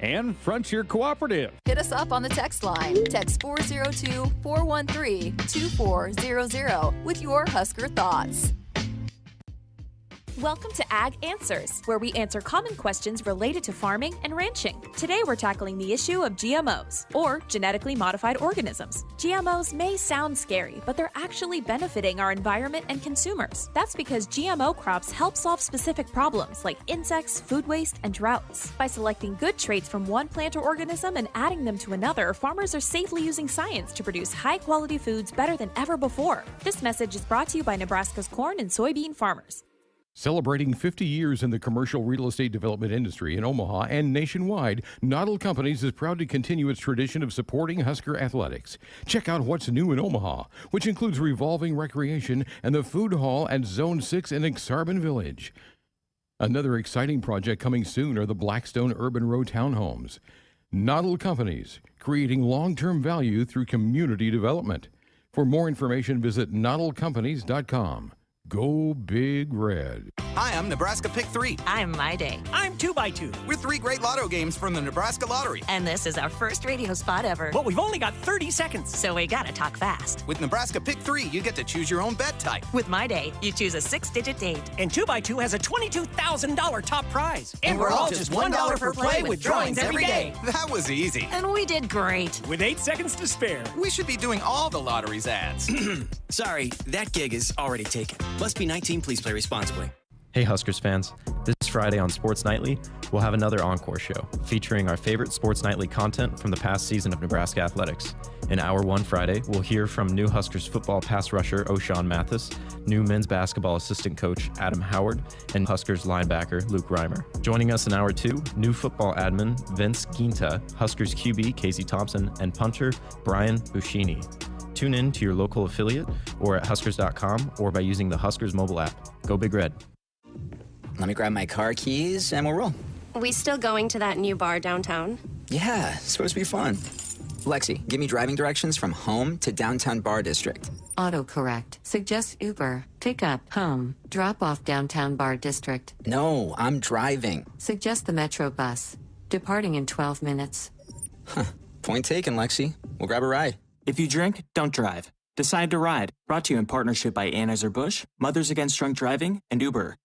And Frontier Cooperative. Hit us up on the text line. Text 402-413-2400 with your Husker thoughts. Welcome to Ag Answers, where we answer common questions related to farming and ranching. Today we're tackling the issue of GMOs, or genetically modified organisms. GMOs may sound scary, but they're actually benefiting our environment and consumers. That's because GMO crops help solve specific problems like insects, food waste, and droughts. By selecting good traits from one plant or organism and adding them to another, farmers are safely using science to produce high-quality foods better than ever before. This message is brought to you by Nebraska's corn and soybean farmers. Celebrating 50 years in the commercial real estate development industry in Omaha and nationwide, Knottle Companies is proud to continue its tradition of supporting Husker athletics. Check out what's new in Omaha, which includes revolving recreation and the food hall at Zone 6 in Exarban Village. Another exciting project coming soon are the Blackstone Urban Row townhomes. Knottle Companies, creating long-term value through community development. For more information, visit nottlecompanies.com. Go Big Red. Hi, I'm Nebraska Pick 3. I'm My Day. I'm 2x2. We're 3 great lotto games from the Nebraska Lottery. And this is our first radio spot ever. But we've only got 30 seconds. So we gotta talk fast. With Nebraska Pick 3, you get to choose your own bet type. With My Day, you choose a 6-digit date. And 2x2 has a $22,000 top prize. And we're all just $1 per play with drawings every day. That was easy. And we did great. With 8 seconds to spare. We should be doing all the lottery's ads. Sorry, that gig is already taken. Must be 19, please play responsibly. Hey Huskers fans, this Friday on Sports Nightly, we'll have another encore show featuring our favorite Sports Nightly content from the past season of Nebraska athletics. In Hour 1 Friday, we'll hear from new Huskers football pass rusher O'Shawn Mathis, new men's basketball assistant coach Adam Howard, and Huskers linebacker Luke Reimer. Joining us in Hour 2, new football admin Vince Ginta, Huskers QB Casey Thompson, and punter Brian Buschini. Tune in to your local affiliate or at Huskers.com or by using the Huskers mobile app. Go Big Red. Let me grab my car keys and we'll roll. We still going to that new bar downtown? Yeah, it's supposed to be fun. Lexi, give me driving directions from home to downtown bar district. Autocorrect. Suggest Uber. Pick up. Home. Drop off downtown bar district. No, I'm driving. Suggest the Metro bus. Departing in 12 minutes. Huh. Point taken, Lexi. We'll grab a ride. If you drink, don't drive. Decide to Ride. Brought to you in partnership by Anheuser-Busch, Mothers Against Drunk Driving, and Uber.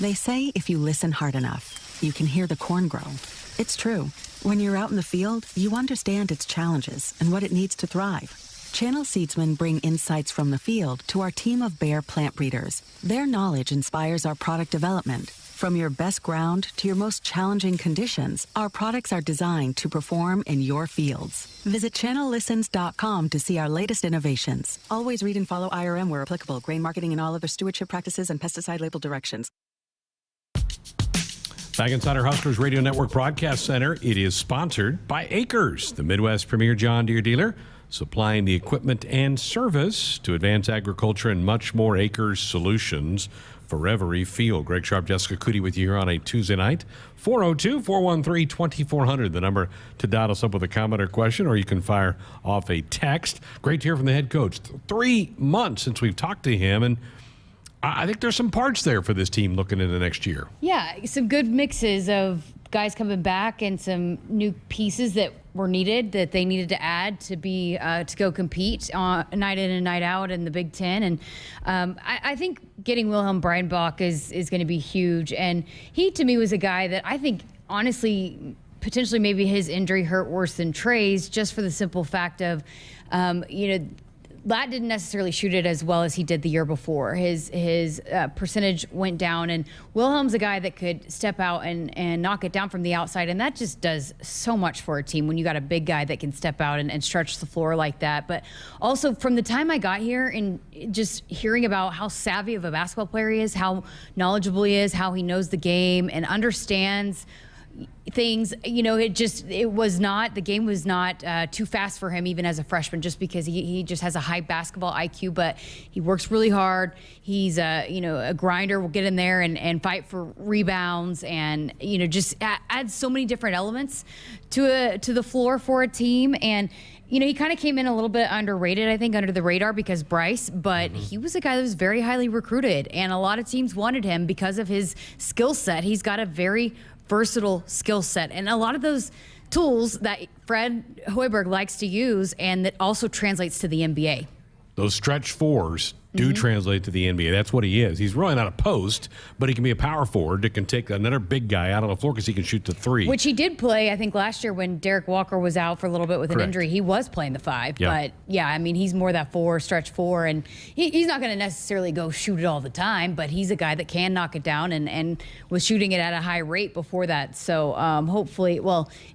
They say if you listen hard enough, you can hear the corn grow. It's true. When you're out in the field, you understand its challenges and what it needs to thrive. Channel Seedsmen bring insights from the field to our team of Bayer plant breeders. Their knowledge inspires our product development. From your best ground to your most challenging conditions, our products are designed to perform in your fields. Visit channellistens.com to see our latest innovations. Always read and follow IRM where applicable, grain marketing and all other stewardship practices and pesticide label directions. Back inside our Huskers Radio Network Broadcast Center, it is sponsored by Acres, the Midwest premier John Deere dealer, supplying the equipment and service to advance agriculture and much more. Acres solutions for every field. Greg Sharpe, Jessica Coody with you here on a Tuesday night. 402-413-2400, the number to dial us up with a comment or question, or you can fire off a text. Great to hear from the head coach. 3 months since we've talked to him, and I think there's some parts there for this team looking into next year. Yeah, some good mixes of guys coming back and some new pieces that were needed, that they needed to add to be to go compete night in and night out in the Big Ten. And I think getting Wilhelm Breinbach is going to be huge. And he, to me, was a guy that I think, honestly, potentially maybe his injury hurt worse than Trey's, just for the simple fact of, Latt didn't necessarily shoot it as well as he did the year before. His percentage went down, and Wilhelm's a guy that could step out and knock it down from the outside, and that just does so much for a team when you got a big guy that can step out and stretch the floor like that. But also, from the time I got here and just hearing about how savvy of a basketball player he is, how knowledgeable he is, how he knows the game and understands things, the game was not too fast for him even as a freshman, just because he just has a high basketball IQ, but he works really hard. He's a grinder, will get in there and fight for rebounds, and just adds so many different elements to the floor for a team. And he kind of came in a little bit underrated, I think, under the radar because Bryce, but he was a guy that was very highly recruited, and a lot of teams wanted him because of his skill set. He's got a very versatile skill set, and a lot of those tools that Fred Hoiberg likes to use, and that also translates to the NBA. Those stretch fours do translate to the NBA. That's what he is. He's really not a post, but he can be a power forward that can take another big guy out on the floor because he can shoot the three. Which he did play, I think, last year when Derek Walker was out for a little bit with an injury. He was playing the 5. Yep. But, yeah, I mean, he's more that 4, stretch 4. And he's not going to necessarily go shoot it all the time, but he's a guy that can knock it down and was shooting it at a high rate before that. So hopefully,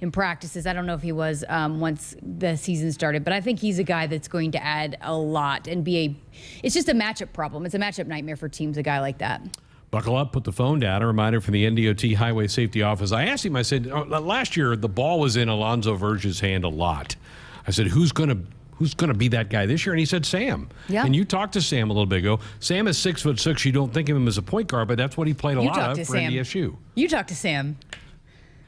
in practices, I don't know if he was once the season started, but I think he's a guy that's going to add a lot and it's just a matchup problem. It's a matchup nightmare for teams, a guy like that. Buckle up, put the phone down. A reminder from the NDOT Highway Safety Office. I asked him, I said, last year the ball was in Alonzo Verge's hand a lot. I said, who's going to be that guy this year? And he said, Sam. Yeah. And you talked to Sam a little bit ago. Sam is 6'6". You don't think of him as a point guard, but that's what he played a lot of for NDSU. You talked to Sam.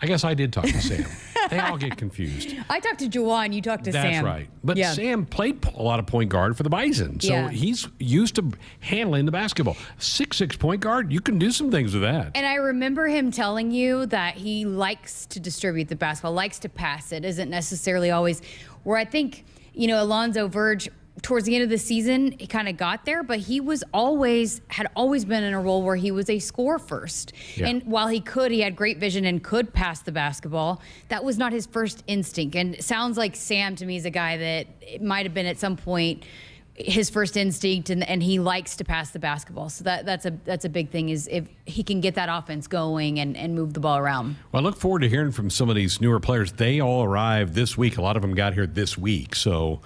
I guess I did talk to Sam. They all get confused. I talked to Juwan. You talked to That's Sam. That's right. But Sam played a lot of point guard for the Bison. So he's used to handling the basketball. 6'6" point guard, you can do some things with that. And I remember him telling you that he likes to distribute the basketball, likes to pass it, isn't necessarily always where I think, Alonzo Verge, towards the end of the season, he kind of got there, but he had always been in a role where he was a scorer first. Yeah. And while he had great vision and could pass the basketball, that was not his first instinct. And it sounds like Sam to me is a guy that it might have been at some point his first instinct, and he likes to pass the basketball. So that's a big thing, is if he can get that offense going and move the ball around. Well, I look forward to hearing from some of these newer players. They all arrived this week. A lot of them got here this week. So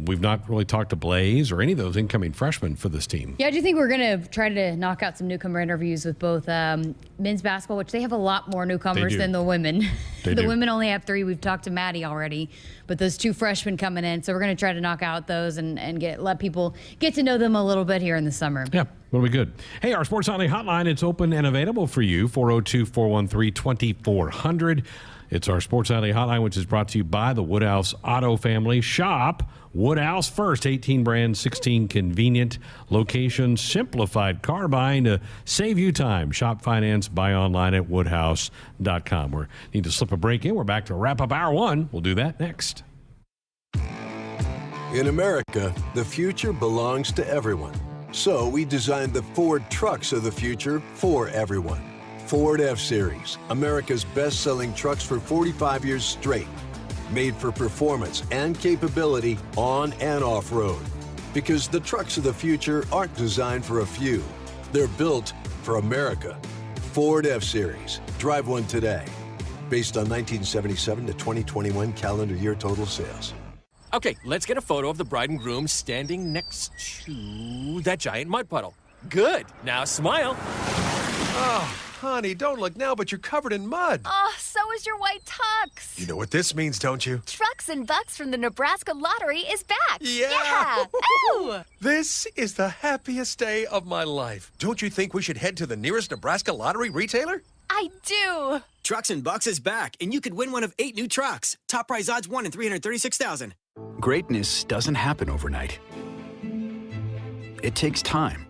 we've not really talked to Blaze or any of those incoming freshmen for this team. Yeah, I do think we're going to try to knock out some newcomer interviews with both men's basketball, which they have a lot more newcomers than the women. The women only have 3. We've talked to Maddie already, but those 2 freshmen coming in. So we're going to try to knock out those and let people get to know them a little bit here in the summer. Yeah, that'll be good. Hey, our Sports Nightly hotline, it's open and available for you, 402-413-2400. It's our Sports Nightly hotline, which is brought to you by the Woodhouse Auto Family. Shop Woodhouse first. 18 brands, 16 convenient locations, simplified car buying to save you time. Shop, finance, buy online at woodhouse.com. We need to slip a break in. We're back to wrap up hour 1. We'll do that next. In America, the future belongs to everyone. So we designed the Ford trucks of the future for everyone. Ford F-Series, America's best-selling trucks for 45 years straight. Made for performance and capability on and off-road. Because the trucks of the future aren't designed for a few. They're built for America. Ford F-Series. Drive one today. Based on 1977 to 2021 calendar year total sales. Okay, let's get a photo of the bride and groom standing next to that giant mud puddle. Good. Now smile. Oh, honey, don't look now, but you're covered in mud. Oh, so is your white tux. You know what this means, don't you? Trucks and Bucks from the Nebraska Lottery is back. Yeah. Ooh. This is the happiest day of my life. Don't you think we should head to the nearest Nebraska Lottery retailer? I do. Trucks and Bucks is back, and you could win one of 8 new trucks. Top prize odds 1 in 336,000. Greatness doesn't happen overnight. It takes time,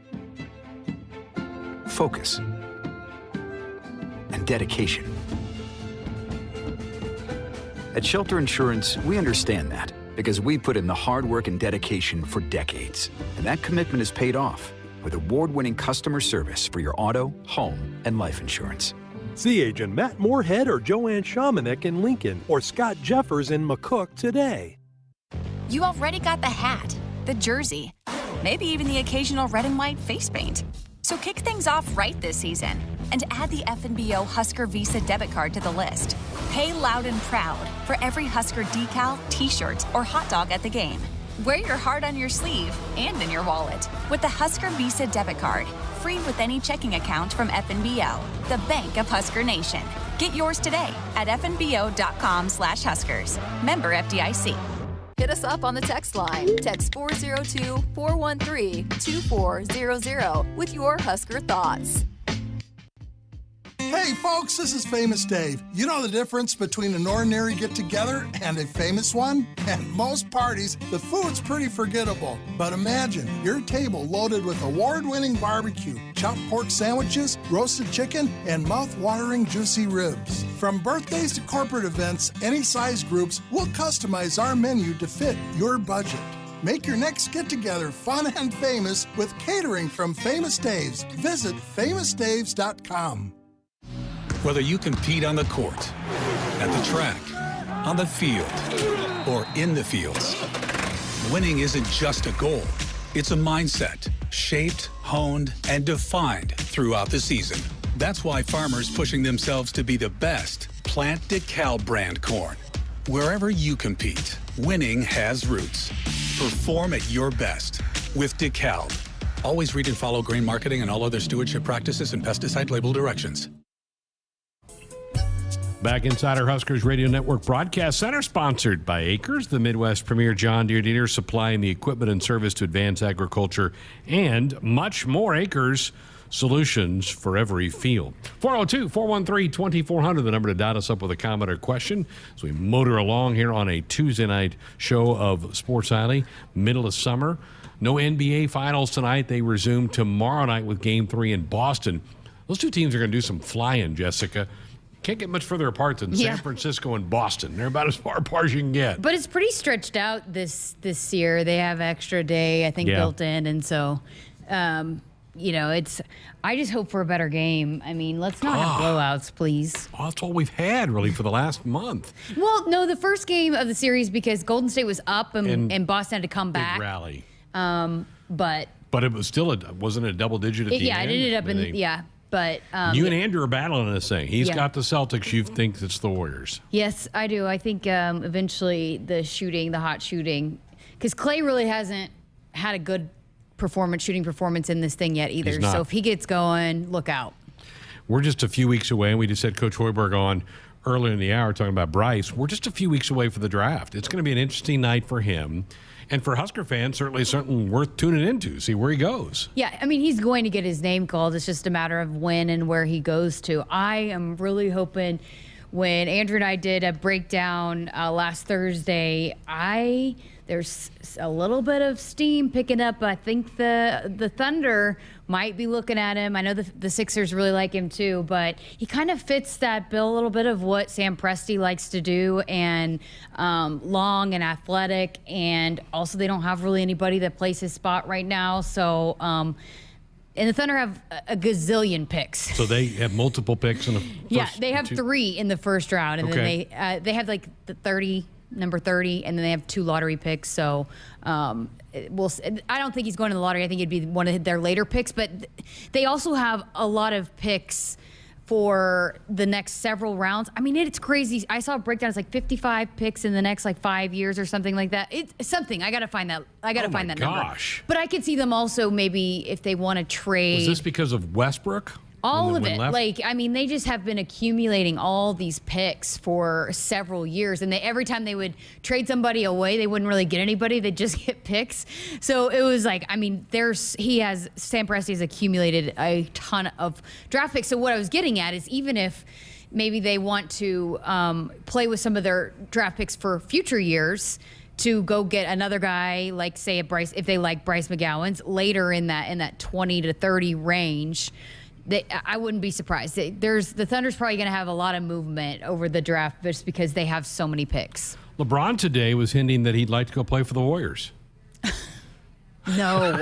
focus, and dedication. At Shelter Insurance, we understand that because we put in the hard work and dedication for decades. And that commitment is paid off with award-winning customer service for your auto, home, and life insurance. See Agent Matt Moorhead or Joanne Shamanek in Lincoln or Scott Jeffers in McCook today. You already got the hat, the jersey, maybe even the occasional red and white face paint. So kick things off right this season and add the FNBO Husker Visa debit card to the list. Pay loud and proud for every Husker decal, t-shirt, or hot dog at the game. Wear your heart on your sleeve and in your wallet with the Husker Visa debit card. Free with any checking account from FNBO, the bank of Husker Nation. Get yours today at fnbo.com/Huskers. Member FDIC. Hit us up on the text line. Text 402-413-2400 with your Husker thoughts. Hey folks, this is Famous Dave. You know the difference between an ordinary get-together and a famous one? At most parties, the food's pretty forgettable. But imagine your table loaded with award-winning barbecue, chopped pork sandwiches, roasted chicken, and mouth-watering juicy ribs. From birthdays to corporate events, any size groups, we'll customize our menu to fit your budget. Make your next get-together fun and famous with catering from Famous Dave's. Visit famousdaves.com. Whether you compete on the court, at the track, on the field, or in the fields, winning isn't just a goal. It's a mindset, shaped, honed, and defined throughout the season. That's why farmers pushing themselves to be the best plant DeKalb brand corn. Wherever you compete, winning has roots. Perform at your best with DeKalb. Always read and follow grain marketing and all other stewardship practices and pesticide label directions. Back inside our Huskers Radio Network Broadcast Center, sponsored by Acres, the Midwest premier John Deere dealer supplying the equipment and service to advance agriculture and much more. Acres, solutions for every field. 402-413-2400, the number to dot us up with a comment or question as we motor along here on a Tuesday night show of Sports Nightly, middle of summer. No NBA finals tonight. They resume tomorrow night with Game 3 in Boston. Those two teams are going to do some flying, Jessica. Can't get much further apart than San Francisco and Boston. They're about as far apart as you can get. But it's pretty stretched out this year. They have extra day, I think, built in. And so, I just hope for a better game. I mean, let's not have blowouts, please. Oh, that's all we've had, really, for the last month. Well, no, the first game of the series, because Golden State was up and Boston had to come back. Big rally. But it was still wasn't it a double digit at the end? Yeah, it ended up But you and Andrew are battling this thing. He's got the Celtics. You think it's the Warriors. Yes, I do. I think eventually the hot shooting, because Clay really hasn't had a good shooting performance in this thing yet either. So if he gets going, look out. We're just a few weeks away, and we just had Coach Hoiberg on earlier in the hour talking about Bryce. We're just a few weeks away for the draft. It's going to be an interesting night for him. And for Husker fans, certainly something worth tuning into, see where he goes. Yeah, I mean, he's going to get his name called. It's just a matter of when and where he goes to. I am really hoping, when Andrew and I did a breakdown last Thursday, there's a little bit of steam picking up. I think the Thunder might be looking at him. I know the Sixers really like him too, but he kind of fits that bill a little bit of what Sam Presti likes to do, and long and athletic, and also they don't have really anybody that plays his spot right now. So, and the Thunder have a gazillion picks. So they have multiple picks in the first. Yeah, they have 3 in the first round, and then they have like the number 30, and then they have 2 lottery picks. So I don't think he's going to the lottery. I think it'd be one of their later picks, but they also have a lot of picks for the next several rounds. I mean, it's crazy. I saw a breakdown. It's like 55 picks in the next 5 years or something like that. It's something. I got to find that. Find that number. But I could see them also maybe if they want to trade. Was this because of Westbrook? All of it. They just have been accumulating all these picks for several years. And every time they would trade somebody away, they wouldn't really get anybody. They'd just get picks. So it was Sam Presti has accumulated a ton of draft picks. So what I was getting at is, even if maybe they want to play with some of their draft picks for future years to go get another guy, like say Bryce, if they like Bryce McGowan's later in that 20 to 30 range, I wouldn't be surprised. The Thunder's probably going to have a lot of movement over the draft just because they have so many picks. LeBron today was hinting that he'd like to go play for the Warriors. No,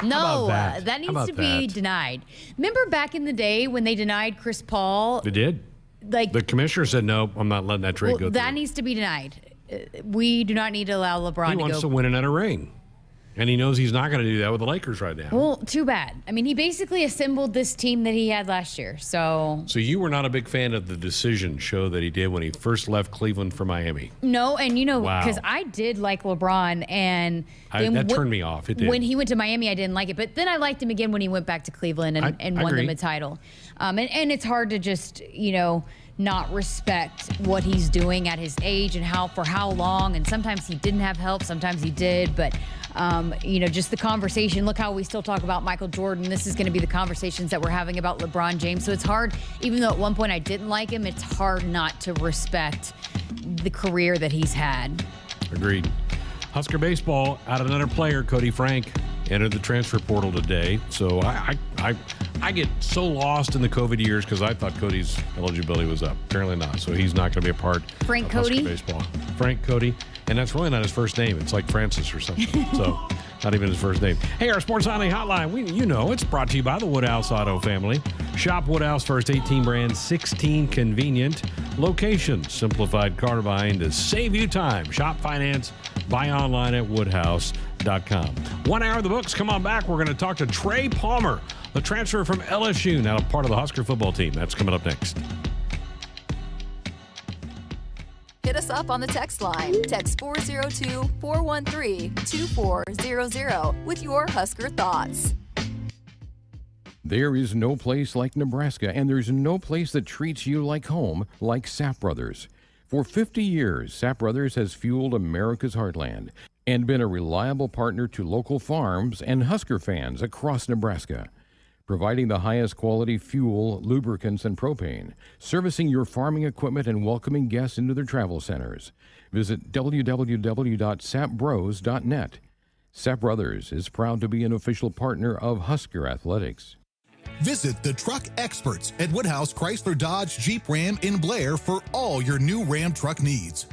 that needs to be denied. Remember back in the day when they denied Chris Paul? They did. The commissioner said, no, I'm not letting that trade go through. That needs to be denied. We do not need to allow LeBron to go. He wants to win another ring. And he knows he's not going to do that with the Lakers right now. Well, too bad. I mean, he basically assembled this team that he had last year. So you were not a big fan of the decision show that he did when he first left Cleveland for Miami? No, and because I did like LeBron, and that turned me off. It did. When he went to Miami, I didn't like it. But then I liked him again when he went back to Cleveland and won them a title. And it's hard to just, not respect what he's doing at his age and for how long. And sometimes he didn't have help, sometimes he did. But just the conversation. Look how we still talk about Michael Jordan. This is going to be the conversations that we're having about LeBron James. So it's hard, even though at one point I didn't like him, it's hard not to respect the career that he's had. Agreed. Husker baseball, out another player, Cody Frank, entered the transfer portal today. So I get so lost in the COVID years because I thought Cody's eligibility was up. Apparently not. So he's not going to be a part of Husker baseball. Frank Cody. And that's really not his first name. It's like Francis or something. So not even his first name. Hey, our Sports Nightly hotline, it's brought to you by the Woodhouse Auto family. Shop Woodhouse first 18 brands, 16 convenient locations. Simplified car buying to save you time. Shop, finance, buy online at woodhouse.com. 1 hour of the books. Come on back. We're going to talk to Trey Palmer, the transfer from LSU, now part of the Husker football team. That's coming up next. Hit us up on the text line. Text 402-413-2400 with your Husker thoughts. There is no place like Nebraska, and there's no place that treats you like home like Sapp Brothers. For 50 years, Sapp Brothers has fueled America's heartland and been a reliable partner to local farms and Husker fans across Nebraska, providing the highest quality fuel, lubricants, and propane, servicing your farming equipment, and welcoming guests into their travel centers. Visit www.sappbros.net. Sapp Brothers is proud to be an official partner of Husker Athletics. Visit the truck experts at Woodhouse Chrysler Dodge Jeep Ram in Blair for all your new Ram truck needs.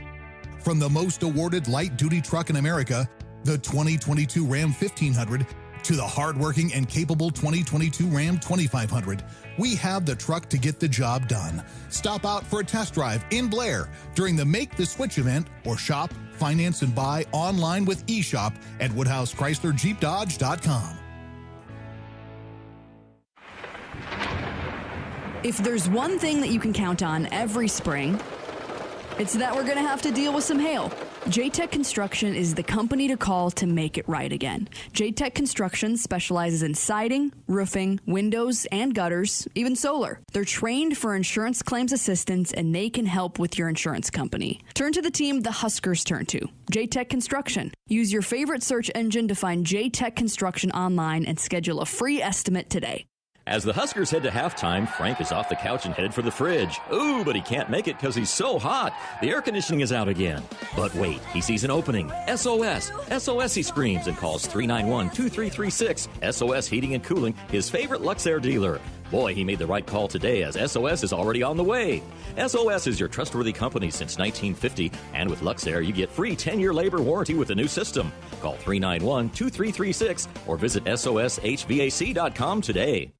From the most awarded light-duty truck in America, the 2022 Ram 1500, to the hardworking and capable 2022 Ram 2500, we have the truck to get the job done. Stop out for a test drive in Blair during the Make the Switch event, or shop, finance, and buy online with eShop at WoodhouseChryslerJeepDodge.com. If there's one thing that you can count on every spring, it's that we're going to have to deal with some hail. J-Tech Construction is the company to call to make it right again. J-Tech Construction specializes in siding, roofing, windows, and gutters, even solar. They're trained for insurance claims assistance, and they can help with your insurance company. Turn to the team the Huskers turn to, J-Tech Construction. Use your favorite search engine to find J-Tech Construction online and schedule a free estimate today. As the Huskers head to halftime, Frank is off the couch and headed for the fridge. Ooh, but he can't make it because he's so hot. The air conditioning is out again. But wait, he sees an opening. SOS! SOS, he screams and calls 391-2336. SOS Heating and Cooling, his favorite Luxair dealer. Boy, he made the right call today, as SOS is already on the way. SOS is your trustworthy company since 1950, and with Luxair, you get free 10-year labor warranty with the new system. Call 391-2336 or visit soshvac.com today.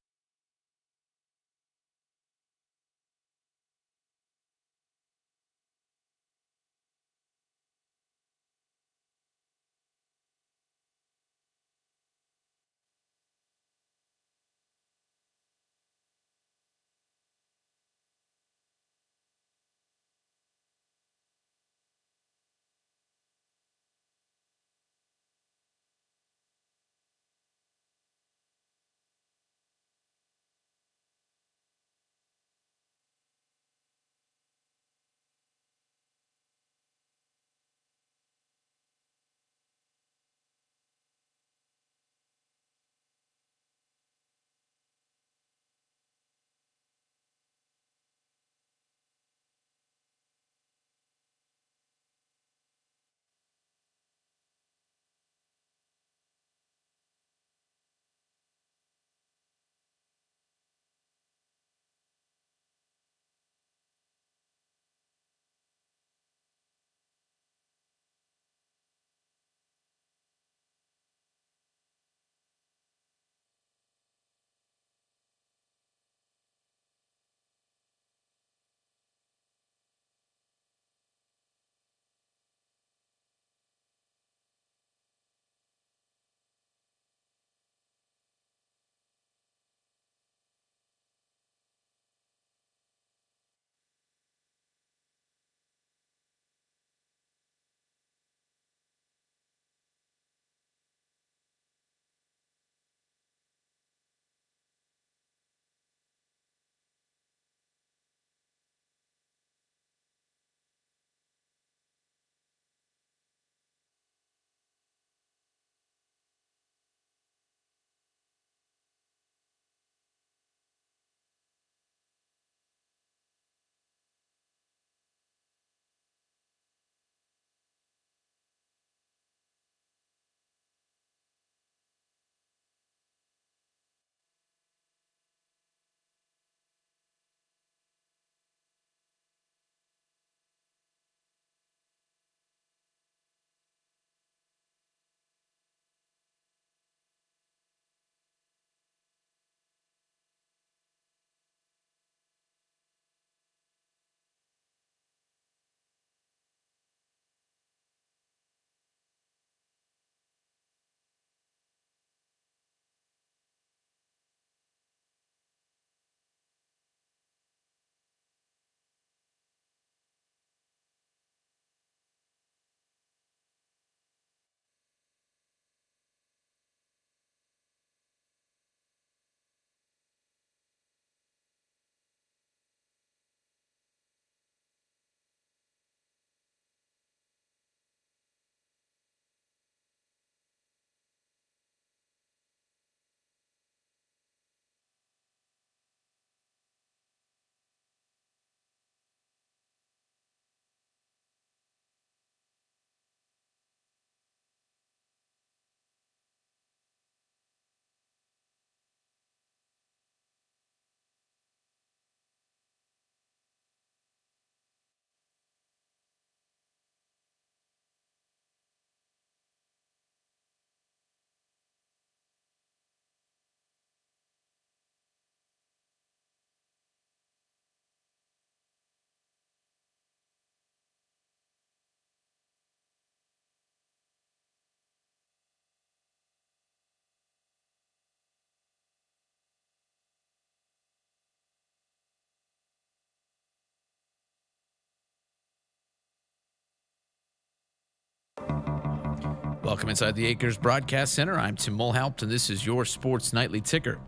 Welcome inside the Acres Broadcast Center. I'm Tim Mulhaupt, and this is your Sports Nightly Ticker.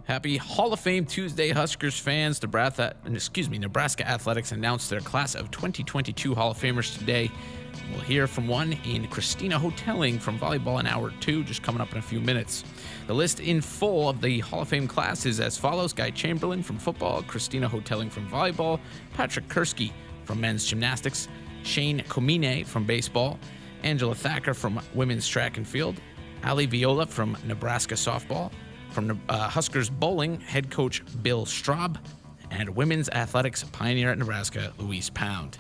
Happy Hall of Fame Tuesday, Huskers fans. Nebraska Athletics announced their class of 2022 Hall of Famers today. We'll hear from one in Christina Houghtelling from volleyball in hour 2, just coming up in a few minutes. The list in full of the Hall of Fame class is as follows: Guy Chamberlain from football, Christina Houghtelling from volleyball, Patrick Kursky from men's gymnastics, Shane Komine from baseball, Angela Thacker from women's track and field, Ali Viola from Nebraska softball, from Huskers bowling, head coach Bill Straub, and women's athletics pioneer at Nebraska, Louise Pound.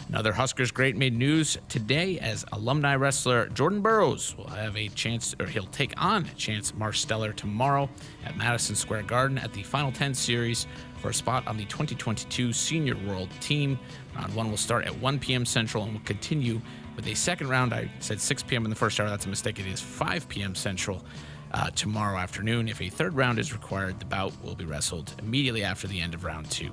Another Huskers great made news today as alumni wrestler Jordan Burroughs will have a chance, or he'll take on Chance Marsteller tomorrow at Madison Square Garden at the Final 10 series for a spot on the 2022 Senior World Team. Round 1 will start at 1 p.m. Central and will continue with a second round. I said 6 p.m. in the first hour. That's a mistake. It is 5 p.m. Central tomorrow afternoon. If a third round is required, the bout will be wrestled immediately after the end of round 2.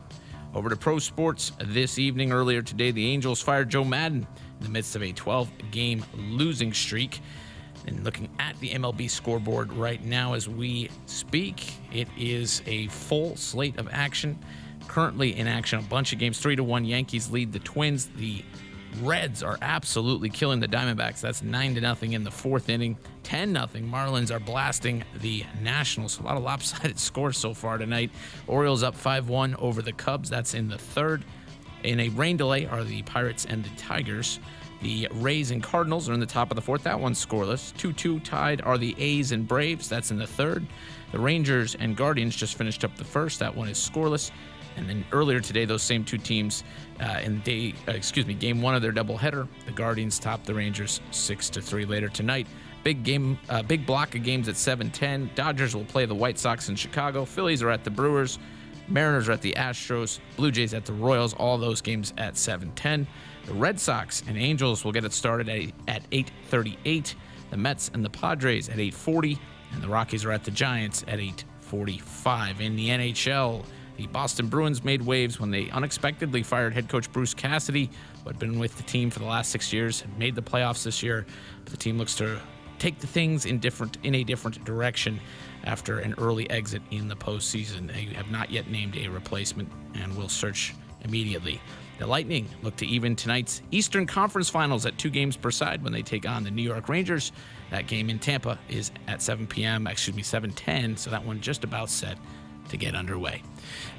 Over to pro sports this evening. Earlier today, the Angels fired Joe Madden in the midst of a 12-game losing streak. And looking at the MLB scoreboard right now as we speak, it is a full slate of action. Currently in action, a bunch of games. 3-1 Yankees lead the Twins. The Reds are absolutely killing the Diamondbacks. That's 9-0 in the 4th inning. 10-0. Marlins are blasting the Nationals. A lot of lopsided scores so far tonight. Orioles up 5-1 over the Cubs. That's in the 3rd. In a rain delay are the Pirates and the Tigers. The Rays and Cardinals are in the top of the 4th. That one's scoreless. 2-2 tied are the A's and Braves. That's in the 3rd. The Rangers and Guardians just finished up the 1st. That one is scoreless. And then earlier today, those same two teams in game 1 of their doubleheader, the Guardians topped the Rangers 6-3. Later tonight. Big block of games at 7:10. Dodgers will play the White Sox in Chicago. Phillies are at the Brewers. Mariners are at the Astros. Blue Jays at the Royals. All those games at 7:10. The Red Sox and Angels will get it started at 8:38. The Mets and the Padres at 8:40. And the Rockies are at the Giants at 8:45. In the NHL, the Boston Bruins made waves when they unexpectedly fired head coach Bruce Cassidy, who had been with the team for the last 6 years, and made the playoffs this year. But the team looks to take the things in a different direction after an early exit in the postseason. They have not yet named a replacement and will search immediately. The Lightning look to even tonight's Eastern Conference Finals at 2 games per side when they take on the New York Rangers. That game in Tampa is at 7:10, so that one just about set to get underway.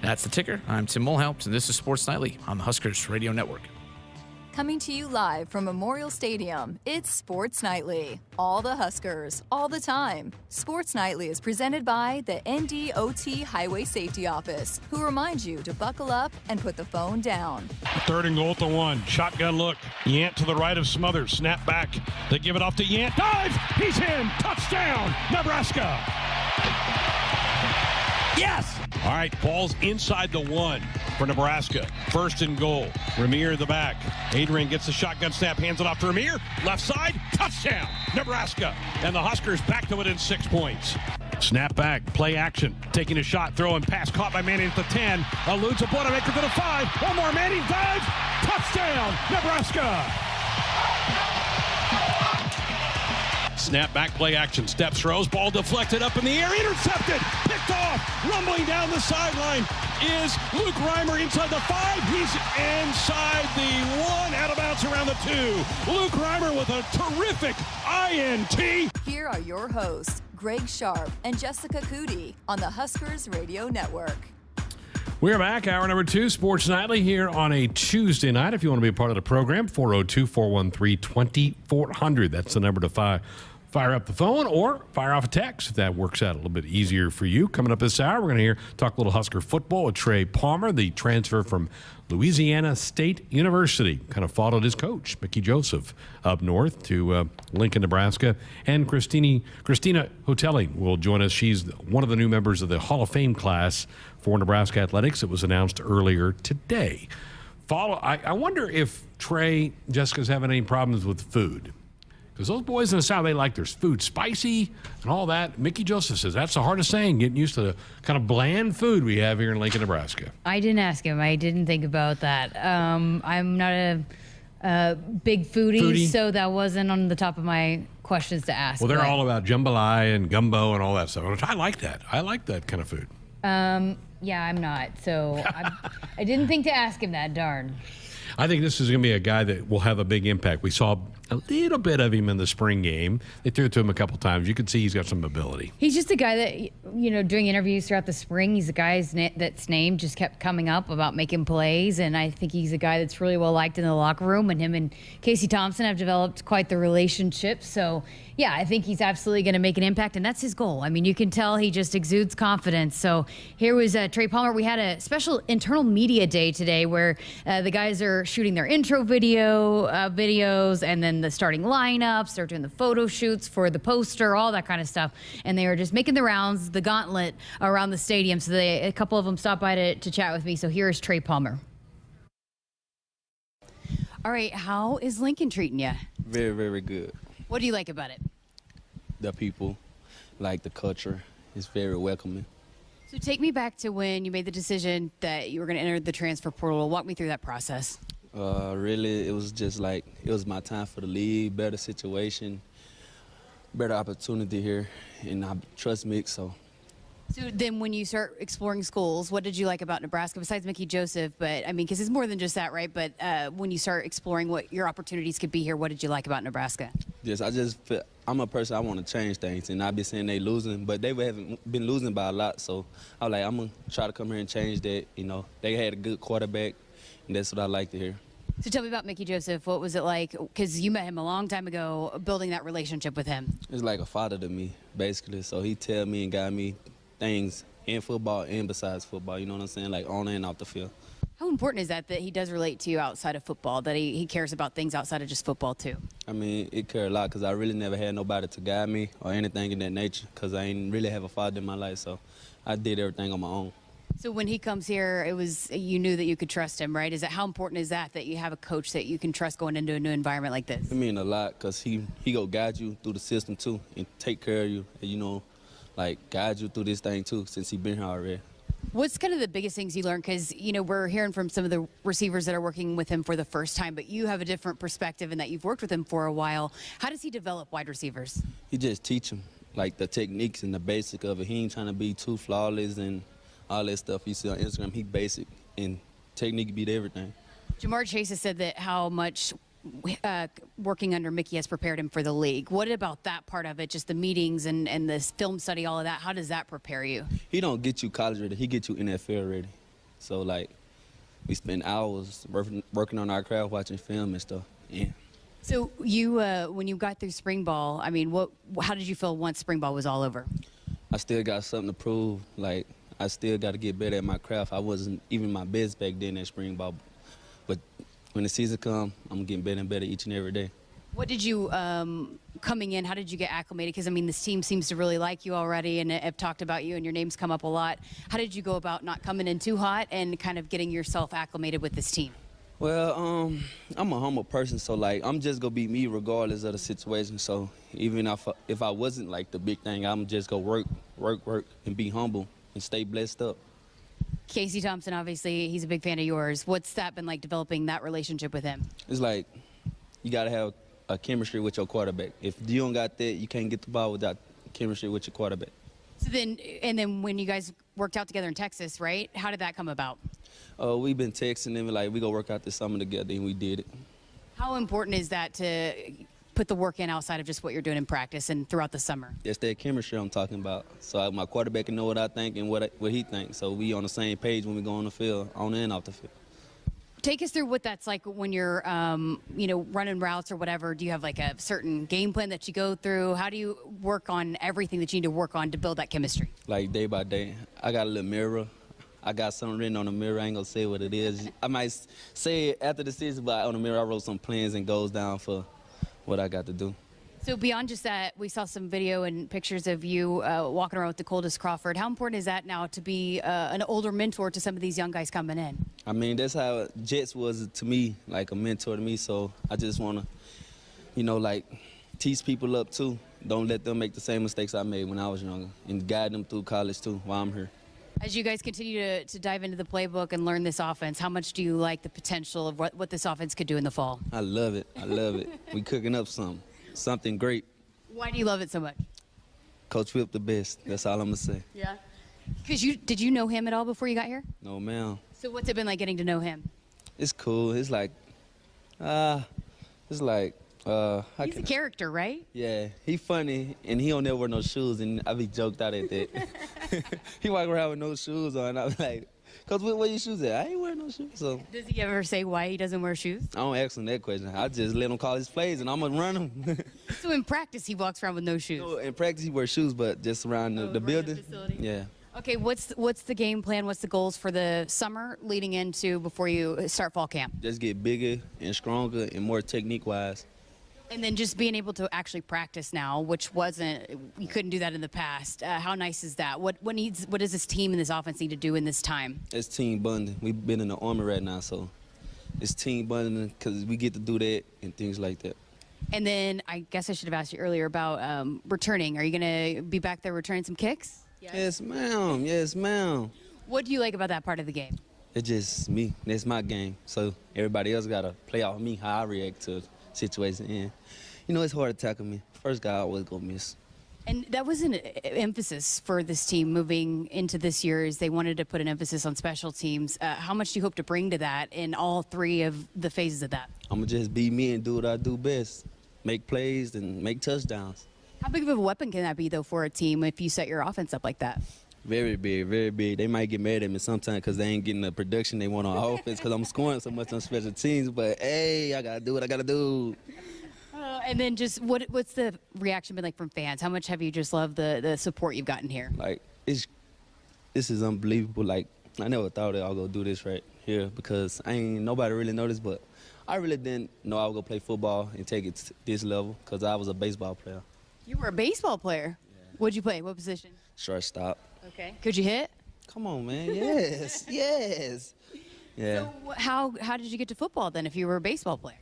That's the ticker. I'm Tim Mulhaupt, and this is Sports Nightly on the Huskers Radio Network. Coming to you live from Memorial Stadium, it's Sports Nightly. All the Huskers, all the time. Sports Nightly is presented by the NDOT Highway Safety Office, who reminds you to buckle up and put the phone down. 3rd and goal to 1. Shotgun look. Yant to the right of Smothers. Snap back. They give it off to Yant. Dives. He's in. Touchdown, Nebraska. Yes! All right, ball's inside the 1 for Nebraska. 1st and goal. Ramir the back. Adrian gets the shotgun snap, hands it off to Ramir. Left side, touchdown, Nebraska. And the Huskers back to within 6 points. Snap back, play action. Taking a shot, throwing pass caught by Manning at the 10. Eludes a Boilermaker to the 5. One more, Manning dives. Touchdown, Nebraska. Snap back, play action. Step throws, ball deflected up in the air, intercepted, picked off, rumbling down the sideline is Luke Reimer inside the 5. He's inside the 1, out of bounds around the 2. Luke Reimer with a terrific INT. Here are your hosts, Greg Sharpe and Jessica Coody on the Huskers Radio Network. We're back, hour number 2, Sports Nightly here on a Tuesday night. If you want to be a part of the program, 402-413-2400. That's the number to fire up the phone or fire off a text if that works out a little bit easier for you. Coming up this hour, we're going to talk a little Husker football with Trey Palmer, the transfer from Louisiana State University. Kind of followed his coach, Mickey Joseph, up north to Lincoln, Nebraska. And Christina Houghtelling will join us. She's one of the new members of the Hall of Fame class for Nebraska Athletics. It was announced earlier today. I wonder if Trey, Jessica's having any problems with food. Because those boys in the South, they like their food spicy and all that. Mickey Joseph says that's the hardest thing, getting used to the kind of bland food we have here in Lincoln, Nebraska. I didn't ask him. I didn't think about that. I'm not big foodies, Foodie. so that wasn't on the top of my questions to ask. Well, they're but, all about jambalaya and gumbo and all that stuff. Which I like that. I like that kind of food. yeah, I'm not. So I didn't think to ask him that, darn. I think this is going to be a guy that will have a big impact. We saw a little bit of him in the spring game. They threw it to him a couple times. You could see he's got some ability. He's just a guy that, doing interviews throughout the spring, he's a guy that's name just kept coming up about making plays, and I think he's a guy that's really well liked in the locker room, and him and Casey Thompson have developed quite the relationship. So, yeah, I think he's absolutely going to make an impact, and that's his goal. I mean, you can tell he just exudes confidence. So here was Trey Palmer. We had a special internal media day today where the guys are shooting their intro videos, and then the starting lineups. They're doing the photo shoots for the poster, all that kind of stuff. And they were just making the rounds, the gauntlet around the stadium. So a couple of them stopped by to chat with me. So here is Trey Palmer. All right, how is Lincoln treating you? Very, very good. What do you like about it? The people, like the culture, is very welcoming. So take me back to when you made the decision that you were going to enter the transfer portal. Walk me through that process. Really, it was just like, it was my time for the league, better situation, better opportunity here, and I trust Mick, so. So then when you start exploring schools, what did you like about Nebraska besides Mickey Joseph? But I mean, because it's more than just that, right? But when you start exploring what your opportunities could be here, what did you like about Nebraska? Yes, I just feel, I'm a person, I want to change things, and I've been saying they losing, but they haven't been losing by a lot, so I was like, I'm going to try to come here and change that. They had a good quarterback, and that's what I like to hear. So tell me about Mickey Joseph. What was it like? Because you met him a long time ago, building that relationship with him. It's like a father to me, basically, so he tell me and guide me things in football and besides football, you know what I'm saying, like on and off the field. How important is that he does relate to you outside of football, that he cares about things outside of just football too? I mean, it cares a lot because I really never had nobody to guide me or anything in that nature because I ain't really have a father in my life, so I did everything on my own. So when he comes here, you knew that you could trust him, right? How important is that you have a coach that you can trust going into a new environment like this? It means a lot because he go guide you through the system too and take care of you and, like guide you through this thing too since he been here already. What's kind of the biggest things you learned? Because, we're hearing from some of the receivers that are working with him for the first time, but you have a different perspective in that you've worked with him for a while. How does he develop wide receivers? He just teach them, like, the techniques and the basic of it. He ain't trying to be too flawless and all that stuff you see on Instagram. He basic, and technique beat everything. Jamar Chase has said that how much working under Mickey has prepared him for the league. What about that part of it, just the meetings and the film study, all of that? How does that prepare you? He don't get you college ready. He get you NFL ready. So, like, we spend hours working on our craft, watching film and stuff. Yeah. So you, when you got through spring ball, I mean, how did you feel once spring ball was all over? I still got something to prove. Like, I still got to get better at my craft. I wasn't even my best back then at spring ball. But when the season come, I'm getting better and better each and every day. What did you, coming in, how did you get acclimated? Because, I mean, this team seems to really like you already and have talked about you and your name's come up a lot. How did you go about not coming in too hot and kind of getting yourself acclimated with this team? Well, I'm a humble person, so, like, I'm just going to be me regardless of the situation. So even if I wasn't, like, the big thing, I'm just going to work, and be humble and stay blessed up. Casey Thompson, obviously, he's a big fan of yours. What's that been like, developing that relationship with him? It's like you got to have a chemistry with your quarterback. If you don't got that, you can't get the ball without chemistry with your quarterback. So then when you guys worked out together in Texas, right, how did that come about? We've been texting and like, we go work out this summer together, and we did it. How important is that to put the work in outside of just what you're doing in practice and throughout the summer? It's that chemistry I'm talking about. So my quarterback can know what I think and what he thinks. So we on the same page when we go on the field, on and off the field. Take us through what that's like when you're, running routes or whatever. Do you have like a certain game plan that you go through? How do you work on everything that you need to work on to build that chemistry? Like day by day. I got a little mirror. I got something written on the mirror. I ain't gonna say what it is. I might say it after the season, but on the mirror I wrote some plans and goals down for what I got to do. So beyond just that, we saw some video and pictures of you walking around with DeColdis Crawford. How important is that now to be an older mentor to some of these young guys coming in? I mean, that's how Jets was to me, like a mentor to me. So I just want to, like teach people up too. Don't let them make the same mistakes I made when I was younger and guide them through college too while I'm here. As you guys continue to dive into the playbook and learn this offense, how much do you like the potential of what this offense could do in the fall? I love it. I love it. We cooking up something great. Why do you love it so much? Coach Whip the best. That's all I'm going to say. Yeah. Because did you know him at all before you got here? No, ma'am. So what's it been like getting to know him? It's cool. It's like, he's a character, right? Yeah, he funny, and he don't never wear no shoes, and I be joked out at that. He walk around with no shoes on, and I was like, Coach, where your shoes at? I ain't wearing no shoes. So does he ever say why he doesn't wear shoes? I don't ask him that question. I just let him call his plays, and I'm going to run him. So in practice, he walks around with no shoes? No, in practice, he wears shoes, but just around the building. Yeah. Okay, what's the game plan? What's the goals for the summer leading into before you start fall camp? Just get bigger and stronger and more technique-wise. And then just being able to actually practice now, which you couldn't do that in the past. How nice is that? What does this team and this offense need to do in this time? It's team bonding. We've been in the Army right now, so it's team bonding because we get to do that and things like that. And then I guess I should have asked you earlier about returning. Are you going to be back there returning some kicks? Yes, ma'am. Yes, ma'am. What do you like about that part of the game? It's just me. That's my game. So everybody else got to play off me, how I react to situation. And, it's hard to tackle me. First guy I always go miss. And that was an emphasis for this team moving into this year, is they wanted to put an emphasis on special teams. How much do you hope to bring to that in all three of the phases of that? I'm going to just be me and do what I do best. Make plays and make touchdowns. How big of a weapon can that be, though, for a team if you set your offense up like that? Very big, very big. They might get mad at me sometimes because they ain't getting the production they want on offense because I'm scoring so much on special teams. But, hey, I got to do what I got to do. And then just what's the reaction been like from fans? How much have you just loved the support you've gotten here? Like, this is unbelievable. Like, I never thought that I was going to do this right here because nobody really noticed, but I really didn't know I was going to play football and take it to this level because I was a baseball player. You were a baseball player? Yeah. What'd you play? What position? Shortstop. Okay. Could you hit? Come on, man. Yes. Yes. Yeah. So how did you get to football then if you were a baseball player?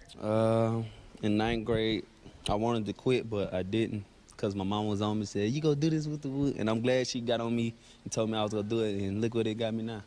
In 9th grade, I wanted to quit, but I didn't because my mom was on me and said, you go do this with the wood. And I'm glad she got on me and told me I was going to do it, and look what it got me now.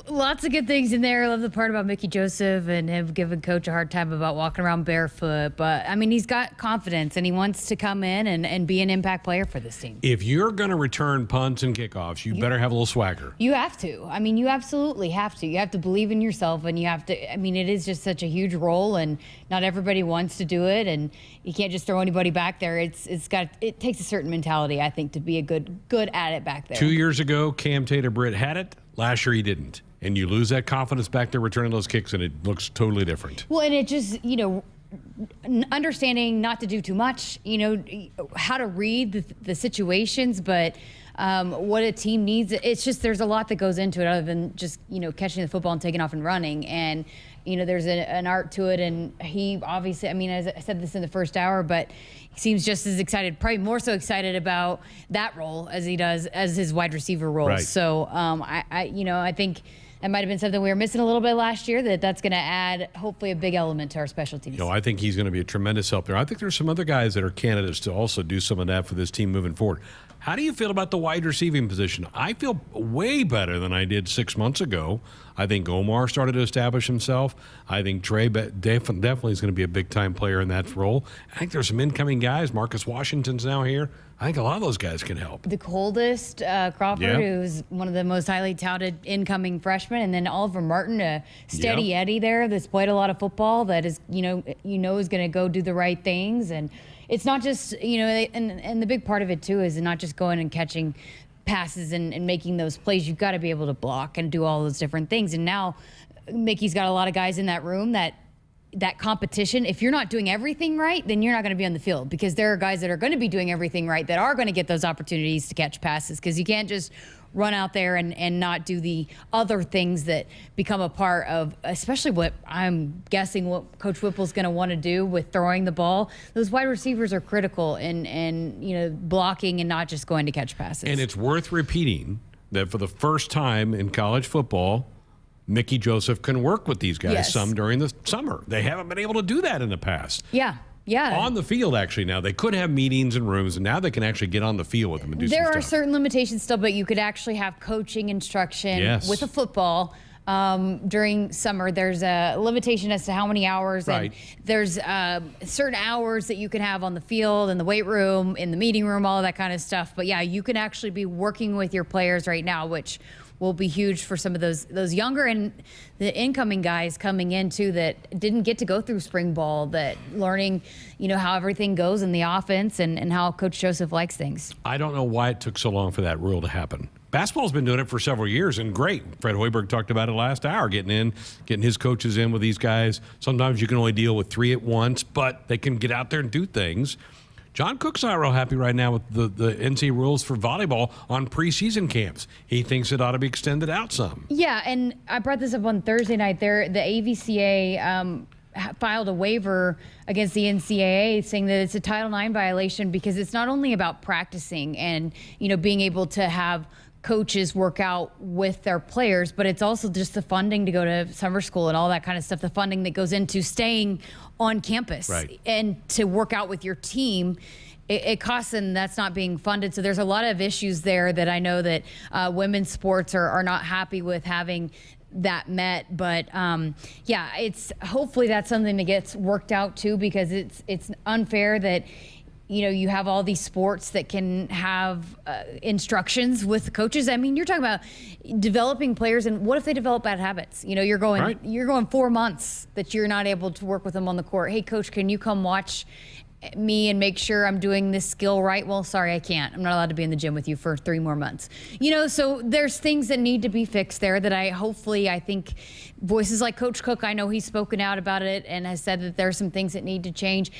Lots of good things in there. I love the part about Mickey Joseph and him giving Coach a hard time about walking around barefoot. But, I mean, he's got confidence, and he wants to come in and be an impact player for this team. If you're going to return punts and kickoffs, you better have a little swagger. You have to. I mean, you absolutely have to. You have to believe in yourself, and you have to – I mean, it is just such a huge role, and not everybody wants to do it, and you can't just throw anybody back there. It takes a certain mentality, I think, to be a good at it back there. 2 years ago, Cam Tater-Britt had it. Last year he didn't. And you lose that confidence back there returning those kicks, and it looks totally different. Well, and it just, understanding not to do too much, how to read the situations, but what a team needs. It's just there's a lot that goes into it other than just, catching the football and taking off and running. And, there's an art to it. And he obviously, as I said this in the first hour, but he seems just as excited, probably more so excited about that role as he does as his wide receiver role. Right. So, I think that might have been something we were missing a little bit last year, that's going to add hopefully a big element to our special teams. I think he's going to be a tremendous help there. I think there's some other guys that are candidates to also do some of that for this team moving forward. How do you feel about the wide receiving position? I feel way better than I did 6 months ago. I think Omar started to establish himself. I think Trey definitely is going to be a big-time player in that role. I think there's some incoming guys. Marcus Washington's now here. I think a lot of those guys can help. The coldest, Crawford, who's one of the most highly touted incoming freshmen, and then Oliver Martin, a steady Eddie there that's played a lot of football, that is, is going to go do the right things. And it's not just, and the big part of it, too, is not just going and catching passes and making those plays. You've got to be able to block and do all those different things. And now Mickey's got a lot of guys in that room that competition, if you're not doing everything right, then you're not going to be on the field, because there are guys that are going to be doing everything right that are going to get those opportunities to catch passes, because you can't just run out there and not do the other things that become a part of, especially what I'm guessing what Coach Whipple's going to want to do with throwing the ball. Those wide receivers are critical in blocking and not just going to catch passes. And it's worth repeating that for the first time in college football, Mickey Joseph can work with these guys some during the summer. They haven't been able to do that in the past. Yeah. Yeah. On the field, actually, now. They could have meetings and rooms, and now they can actually get on the field with them and do There some are stuff. certain limitations still, but you could actually have coaching instruction with a football. During summer, there's a limitation as to how many hours, Right. and there's certain hours that you can have on the field, in the weight room, in the meeting room, all of that kind of stuff. But yeah, you can actually be working with your players right now, which will be huge for some of those younger and the incoming guys coming in too that didn't get to go through spring ball, that learning, how everything goes in the offense and how Coach Joseph likes things. I don't know why it took so long for that rule to happen. Basketball's been doing it for several years, and great. Fred Hoiberg talked about it last hour, getting his coaches in with these guys. Sometimes you can only deal with 3 at once, but they can get out there and do things. John Cook's not real happy right now with the NCAA rules for volleyball on preseason camps. He thinks it ought to be extended out some. Yeah, and I brought this up on Thursday night. The AVCA filed a waiver against the NCAA saying that it's a Title IX violation because it's not only about practicing and, being able to have coaches work out with their players, but it's also just the funding to go to summer school and all that kind of stuff, the funding that goes into staying on campus and to work out with your team. It costs, and that's not being funded. So there's a lot of issues there that I know that women's sports are not happy with having that met. But it's hopefully that's something that gets worked out too, because it's unfair that you have all these sports that can have instructions with coaches. I mean, you're talking about developing players, and what if they develop bad habits? You're going 4 months that you're not able to work with them on the court. Hey, coach, can you come watch me and make sure I'm doing this skill right? Well, sorry, I can't. I'm not allowed to be in the gym with you for 3 more months. So there's things that need to be fixed there that I think voices like Coach Cook, I know he's spoken out about it and has said that there are some things that need to change.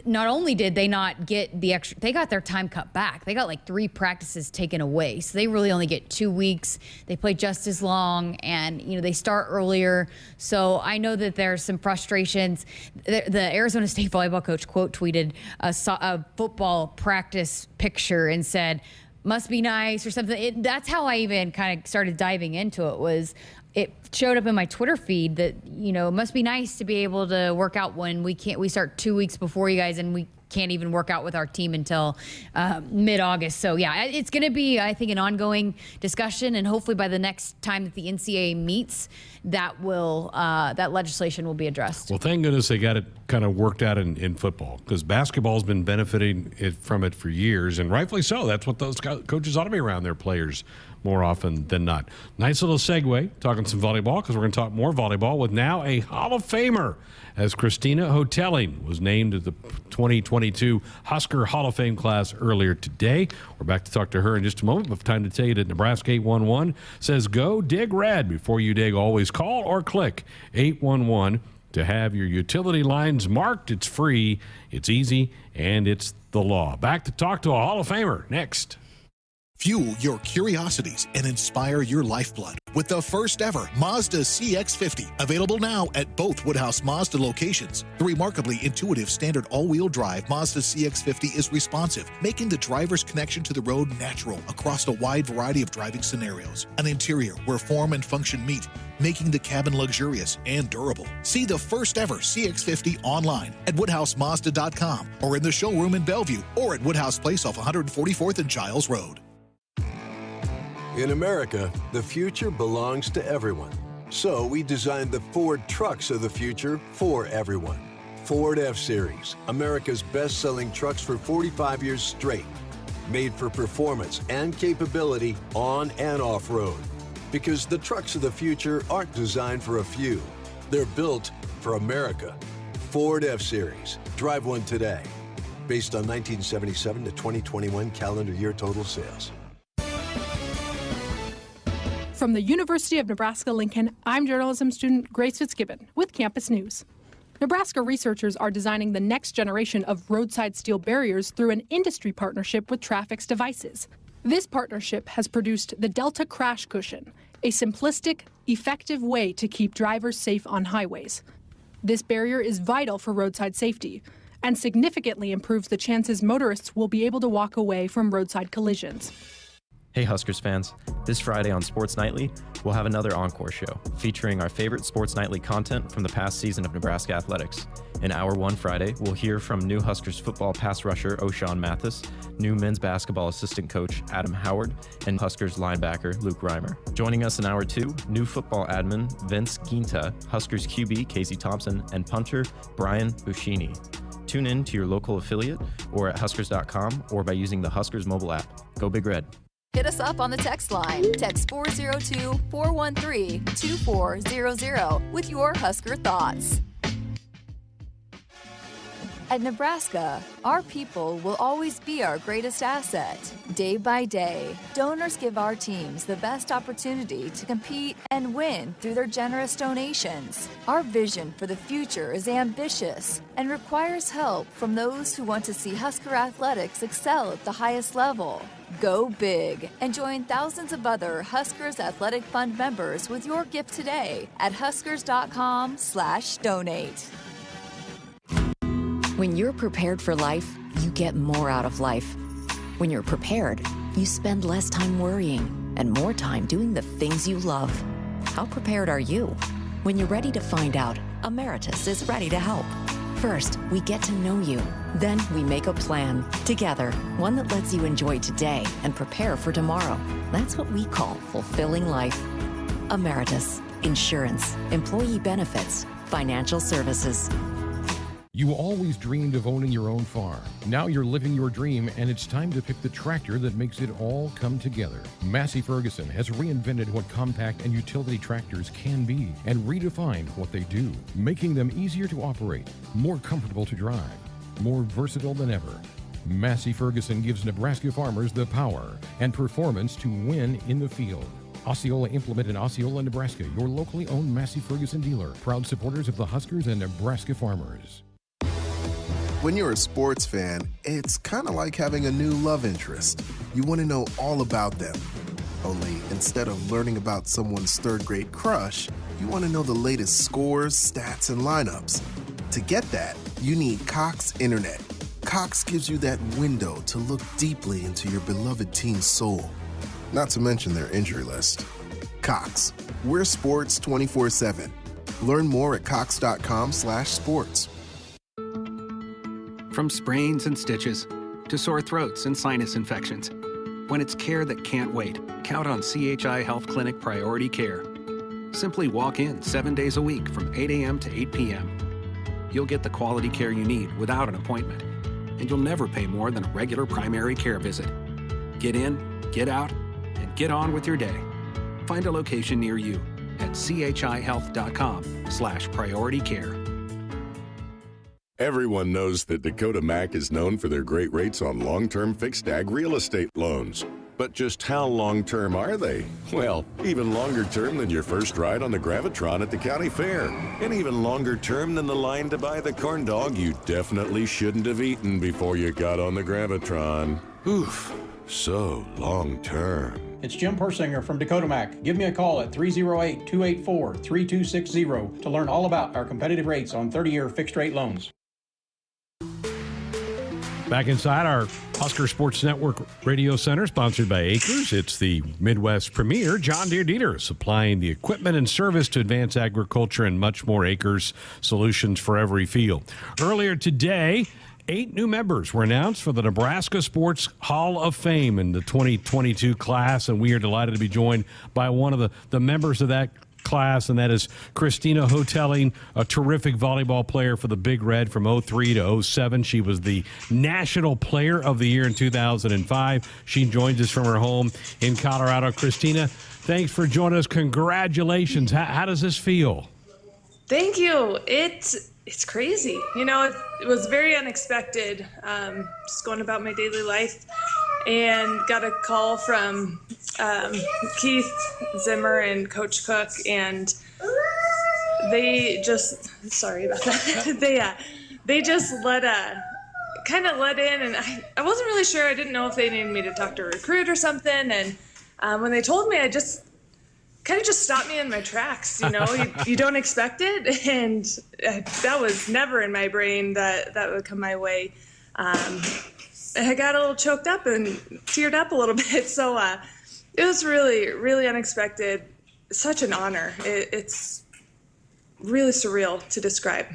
Not only did they not get the extra, they got their time cut back. They got like 3 practices taken away. So they really only get 2 weeks. They play just as long, and, they start earlier. So I know that there's some frustrations. The Arizona State volleyball coach quote tweeted a football practice picture and said, must be nice or something. That's how I even kind of started diving into it. It showed up in my Twitter feed that, it must be nice to be able to work out when we start 2 weeks before you guys, and we can't even work out with our team until mid-August. So yeah, it's going to be, I think, an ongoing discussion, and hopefully by the next time that the NCAA meets, that legislation will be addressed. Well, thank goodness they got it kind of worked out in football, because basketball's been benefiting from it for years, and rightfully so. That's what those coaches ought to be around their players more often than not. Nice little segue, talking some volleyball, because we're going to talk more volleyball with now a Hall of Famer, as Christina Houghtelling was named to the 2022 Husker Hall of Fame class earlier today. We're back to talk to her in just a moment, but time to tell you that Nebraska 811 says go dig red. Before you dig, always call or click 811 to have your utility lines marked. It's free, it's easy, and it's the law. Back to talk to a Hall of Famer next. Fuel your curiosities and inspire your lifeblood with the first ever Mazda CX-50, available now at both Woodhouse Mazda locations. The remarkably intuitive standard all-wheel drive Mazda CX-50 is responsive, making the driver's connection to the road natural across a wide variety of driving scenarios. An interior where form and function meet, making the cabin luxurious and durable. See the first ever CX-50 online at WoodhouseMazda.com or in the showroom in Bellevue or at Woodhouse Place off 144th and Giles Road. In America, the future belongs to everyone. So we designed the Ford trucks of the future for everyone. Ford F-Series, America's best-selling trucks for 45 years straight. Made for performance and capability on and off-road. Because the trucks of the future aren't designed for a few. They're built for America. Ford F-Series. Drive one today. Based on 1977 to 2021 calendar year total sales. From the University of Nebraska-Lincoln, I'm journalism student Grace Fitzgibbon with Campus News. Nebraska researchers are designing the next generation of roadside steel barriers through an industry partnership with Trafix Devices. This partnership has produced the Delta Crash Cushion, a simplistic, effective way to keep drivers safe on highways. This barrier is vital for roadside safety and significantly improves the chances motorists will be able to walk away from roadside collisions. Hey Huskers fans, this Friday on Sports Nightly, we'll have another encore show featuring our favorite Sports Nightly content from the past season of Nebraska athletics. In Hour 1 Friday, we'll hear from new Huskers football pass rusher O'Shawn Mathis, new men's basketball assistant coach Adam Howard, and Huskers linebacker Luke Reimer. Joining us in Hour 2, new football admin Vince Ginta, Huskers QB Casey Thompson, and punter Brian Buschini. Tune in to your local affiliate or at Huskers.com or by using the Huskers mobile app. Go Big Red. Hit us up on the text line. Text 402-413-2400 with your Husker thoughts. At Nebraska, our people will always be our greatest asset. Day by day, donors give our teams the best opportunity to compete and win through their generous donations. Our vision for the future is ambitious and requires help from those who want to see Husker athletics excel at the highest level. Go big and join thousands of other Huskers Athletic Fund members with your gift today at huskers.com/donate. When you're prepared for life, you get more out of life. When you're prepared, you spend less time worrying and more time doing the things you love. How prepared are you? When you're ready to find out, Emeritus is ready to help. First, we get to know you. Then we make a plan together, one that lets you enjoy today and prepare for tomorrow. That's what we call fulfilling life. Emeritus, insurance, employee benefits, financial services. You always dreamed of owning your own farm. Now you're living your dream, and it's time to pick the tractor that makes it all come together. Massey Ferguson has reinvented what compact and utility tractors can be and redefined what they do, making them easier to operate, more comfortable to drive, more versatile than ever. Massey Ferguson gives Nebraska farmers the power and performance to win in the field. Osceola Implement in Osceola, Nebraska, your locally owned Massey Ferguson dealer, proud supporters of the Huskers and Nebraska farmers. When you're a sports fan, it's kind of like having a new love interest. You want to know all about them. Only instead of learning about someone's third-grade crush, you want to know the latest scores, stats, and lineups. To get that, you need Cox Internet. Cox gives you that window to look deeply into your beloved team's soul. Not to mention their injury list. Cox, we're sports 24/7. Learn more at cox.com/sports. From sprains and stitches to sore throats and sinus infections, when it's care that can't wait, count on CHI Health Clinic Priority Care. Simply walk in 7 days a week from 8 a.m. to 8 p.m. You'll get the quality care you need without an appointment, and you'll never pay more than a regular primary care visit. Get in, get out, and get on with your day. Find a location near you at chihealth.com/prioritycare. Everyone knows that Dakota Mac is known for their great rates on long-term fixed ag real estate loans. But just how long-term are they? Well, even longer term than your first ride on the Gravitron at the county fair. And even longer term than the line to buy the corn dog you definitely shouldn't have eaten before you got on the Gravitron. Oof, so long-term. It's Jim Persinger from Dakota Mac. Give me a call at 308-284-3260 to learn all about our competitive rates on 30-year fixed-rate loans. Back inside our Husker Sports Network Radio Center, sponsored by Acres. It's the Midwest premier John Deere dealer, supplying the equipment and service to advance agriculture and much more. Acres, solutions for every field. Earlier today, 8 new members were announced for the Nebraska Sports Hall of Fame in the 2022 class, and we are delighted to be joined by one of the members of that class, and that is Christina Houghtelling, a terrific volleyball player for the Big Red from 03 to 07. She was the National Player of the Year in 2005. She joins us from her home in Colorado. Christina, thanks for joining us. Congratulations. How does this feel? Thank you. It's crazy. You know, it was very unexpected. Just going about my daily life and got a call from Keith Zimmer and Coach Cook, and they just, sorry about that. They just let in, and I wasn't really sure. I didn't know if they needed me to talk to a recruit or something. And when they told me, I just kind of just stopped me in my tracks. You know, you don't expect it, and that was never in my brain that would come my way. I got a little choked up and teared up a little bit. So It was really, really unexpected. Such an honor. It's really surreal to describe.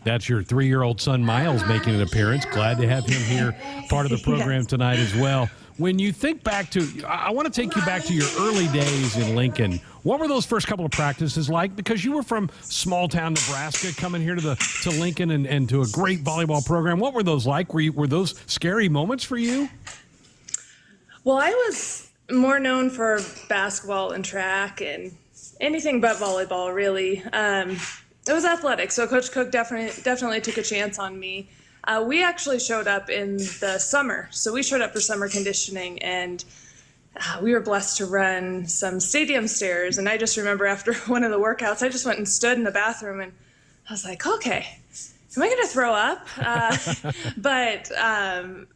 That's your 3-year-old son, Miles, making an appearance. Glad to have him here, part of the program tonight as well. When you think back to, I want to take you back to your early days in Lincoln. What were those first couple of practices like? Because you were from small town Nebraska, coming here to Lincoln and to a great volleyball program. What were those like? Were those scary moments for you? Well, I was more known for basketball and track and anything but volleyball, really. It was athletics, so Coach Cook definitely took a chance on me. We actually showed up in the summer, so we showed up for summer conditioning, and we were blessed to run some stadium stairs. And I just remember after one of the workouts, I just went and stood in the bathroom, and I was like, okay, am I going to throw up? But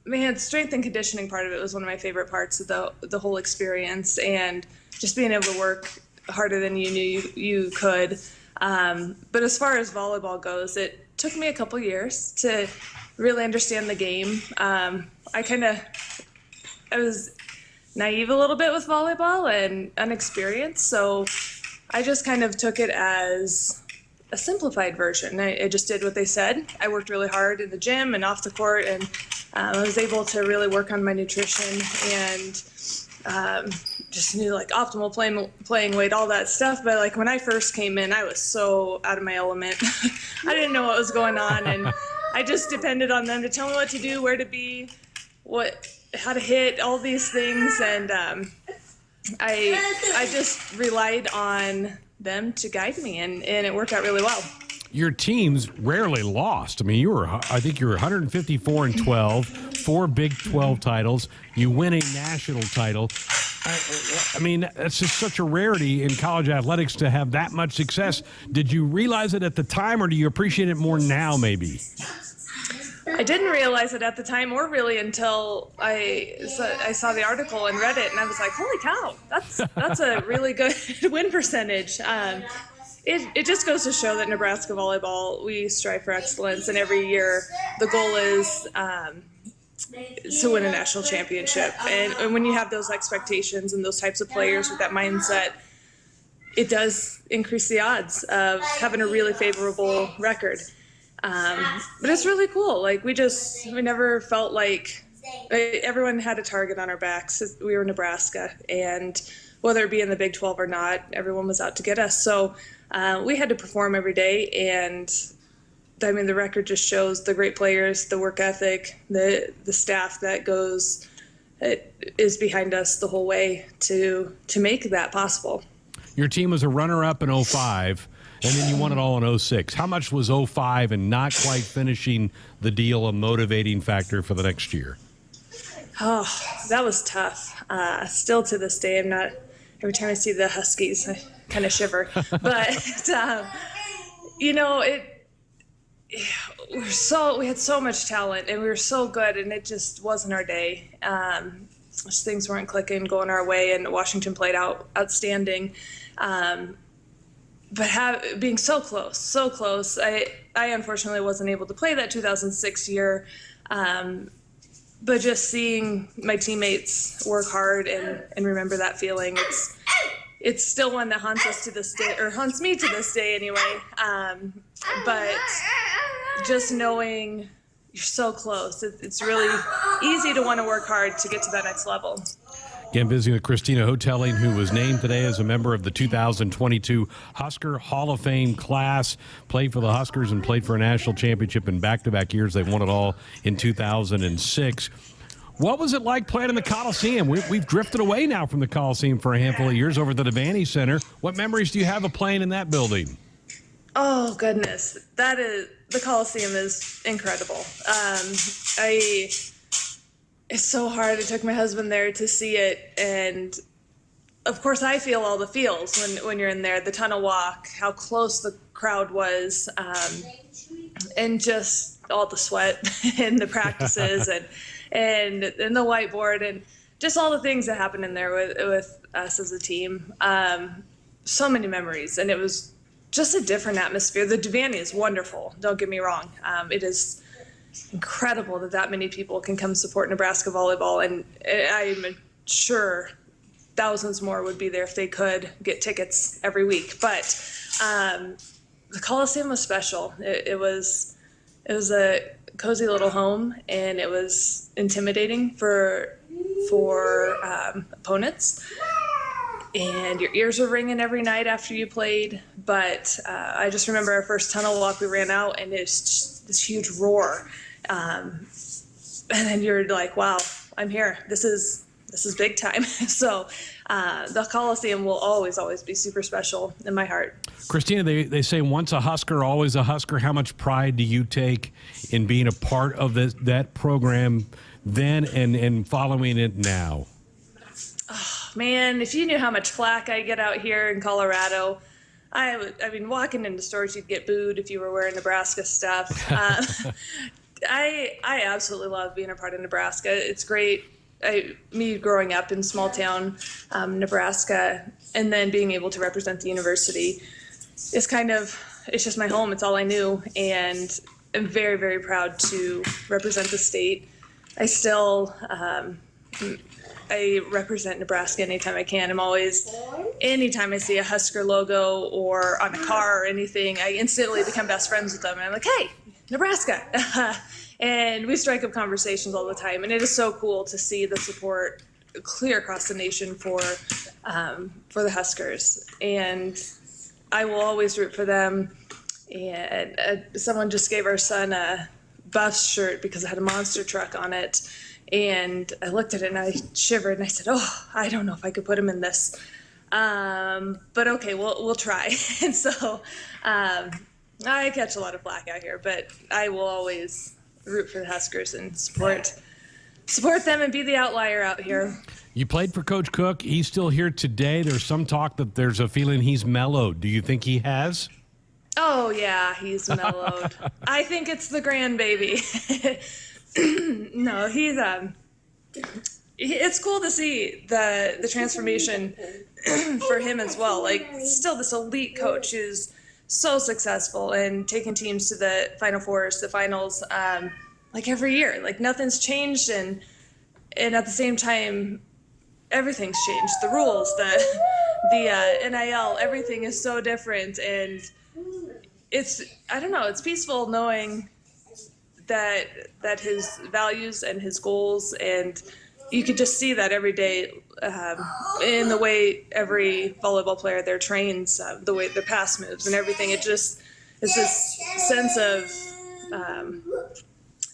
man, strength and conditioning part of it was one of my favorite parts of the whole experience, and just being able to work harder than you knew you could. But as far as volleyball goes, it took me a couple years to really understand the game. I was naive a little bit with volleyball and unexperienced, so I just kind of took it as a simplified version. I just did what they said. I worked really hard in the gym and off the court, and I was able to really work on my nutrition and just knew like optimal playing weight, all that stuff. But like when I first came in, I was so out of my element. I didn't know what was going on, and I just depended on them to tell me what to do, where to be, how to hit, all these things. And I just relied on them to guide me, and it worked out really well. Your teams rarely lost. I mean, I think you were 154-12, 4 Big 12 titles. You win a national title. I mean, that's just such a rarity in college athletics to have that much success. Did you realize it at the time, or do you appreciate it more now, maybe? I didn't realize it at the time, or really until I saw the article and read it, and I was like, holy cow, that's a really good win percentage. It just goes to show that Nebraska volleyball, we strive for excellence, and every year the goal is to win a national championship. And when you have those expectations and those types of players with that mindset, it does increase the odds of having a really favorable record. But it's really cool. Like we never felt like everyone had a target on our backs. We were Nebraska, and whether it be in the Big 12 or not, everyone was out to get us. So we had to perform every day, and I mean, the record just shows the great players, the work ethic, the staff that is behind us the whole way to make that possible. Your team was a runner-up in 05, and then you won it all in 06. How much was 05 and not quite finishing the deal a motivating factor for the next year? Oh, that was tough. Still to this day, every time I see the Huskies, I kind of shiver. But, we had so much talent, and we were so good, and it just wasn't our day. Just things weren't clicking, going our way, and Washington played outstanding. But being so close, I unfortunately wasn't able to play that 2006 year. But just seeing my teammates work hard and remember that feeling, it's still one that haunts us to this day, or haunts me to this day anyway. But just knowing you're so close, it's really easy to want to work hard to get to that next level. Again, visiting with Christina Houghtelling, who was named today as a member of the 2022 Husker Hall of Fame class, played for the Huskers and played for a national championship in back-to-back years. They've won it all in 2006. What was it like playing in the Coliseum? We've drifted away now from the Coliseum for a handful of years over to the Devaney Center. What memories do you have of playing in that building? Oh, goodness. The Coliseum is incredible. It's so hard. I took my husband there to see it, and of course I feel all the feels when you're in there, the tunnel walk, how close the crowd was, and just all the sweat and the practices and the whiteboard and just all the things that happened in there with us as a team. So many memories, and it was just a different atmosphere. The Devaney is wonderful, don't get me wrong. It is incredible that many people can come support Nebraska volleyball, and I'm sure thousands more would be there if they could get tickets every week. But the Coliseum was special. It was a cozy little home, and it was intimidating for opponents. And your ears were ringing every night after you played. But I just remember our first tunnel walk, we ran out, and it's just this huge roar. And then you're like, wow, I'm here. This is big time. So the Coliseum will always be super special in my heart. Christina, they say once a Husker, always a Husker. How much pride do you take in being a part of that program then and following it now? Oh, man, if you knew how much flack I get out here in Colorado, I mean, walking into stores, you'd get booed if you were wearing Nebraska stuff. I absolutely love being a part of Nebraska. It's great. Me growing up in small town Nebraska, and then being able to represent the university is it's just my home. It's all I knew, and I'm very, very proud to represent the state. I still I represent Nebraska anytime I can. Anytime I see a Husker logo or on a car or anything, I instantly become best friends with them. And I'm like, hey, Nebraska. And we strike up conversations all the time. And it is so cool to see the support clear across the nation for the Huskers. And I will always root for them. And someone just gave our son a Buffs shirt because it had a monster truck on it. And I looked at it and I shivered and I said, oh, I don't know if I could put him in this. But okay, we'll try. And so I catch a lot of flack out here, but I will always root for the Huskers and support them and be the outlier out here. You played for Coach Cook. He's still here today. There's some talk that there's a feeling he's mellowed. Do you think he has? Oh, yeah, he's mellowed. I think it's the grandbaby. No, he's it's cool to see the transformation for him as well. Like, still this elite coach who's so successful and taking teams to the Final Fours, the finals, like every year. Like, nothing's changed, and at the same time, everything's changed. The rules, the NIL, everything is so different, and it's peaceful knowing that his values and his goals, and you could just see that every day in the way every volleyball player there trains, the way the pass moves and everything. It just is this sense of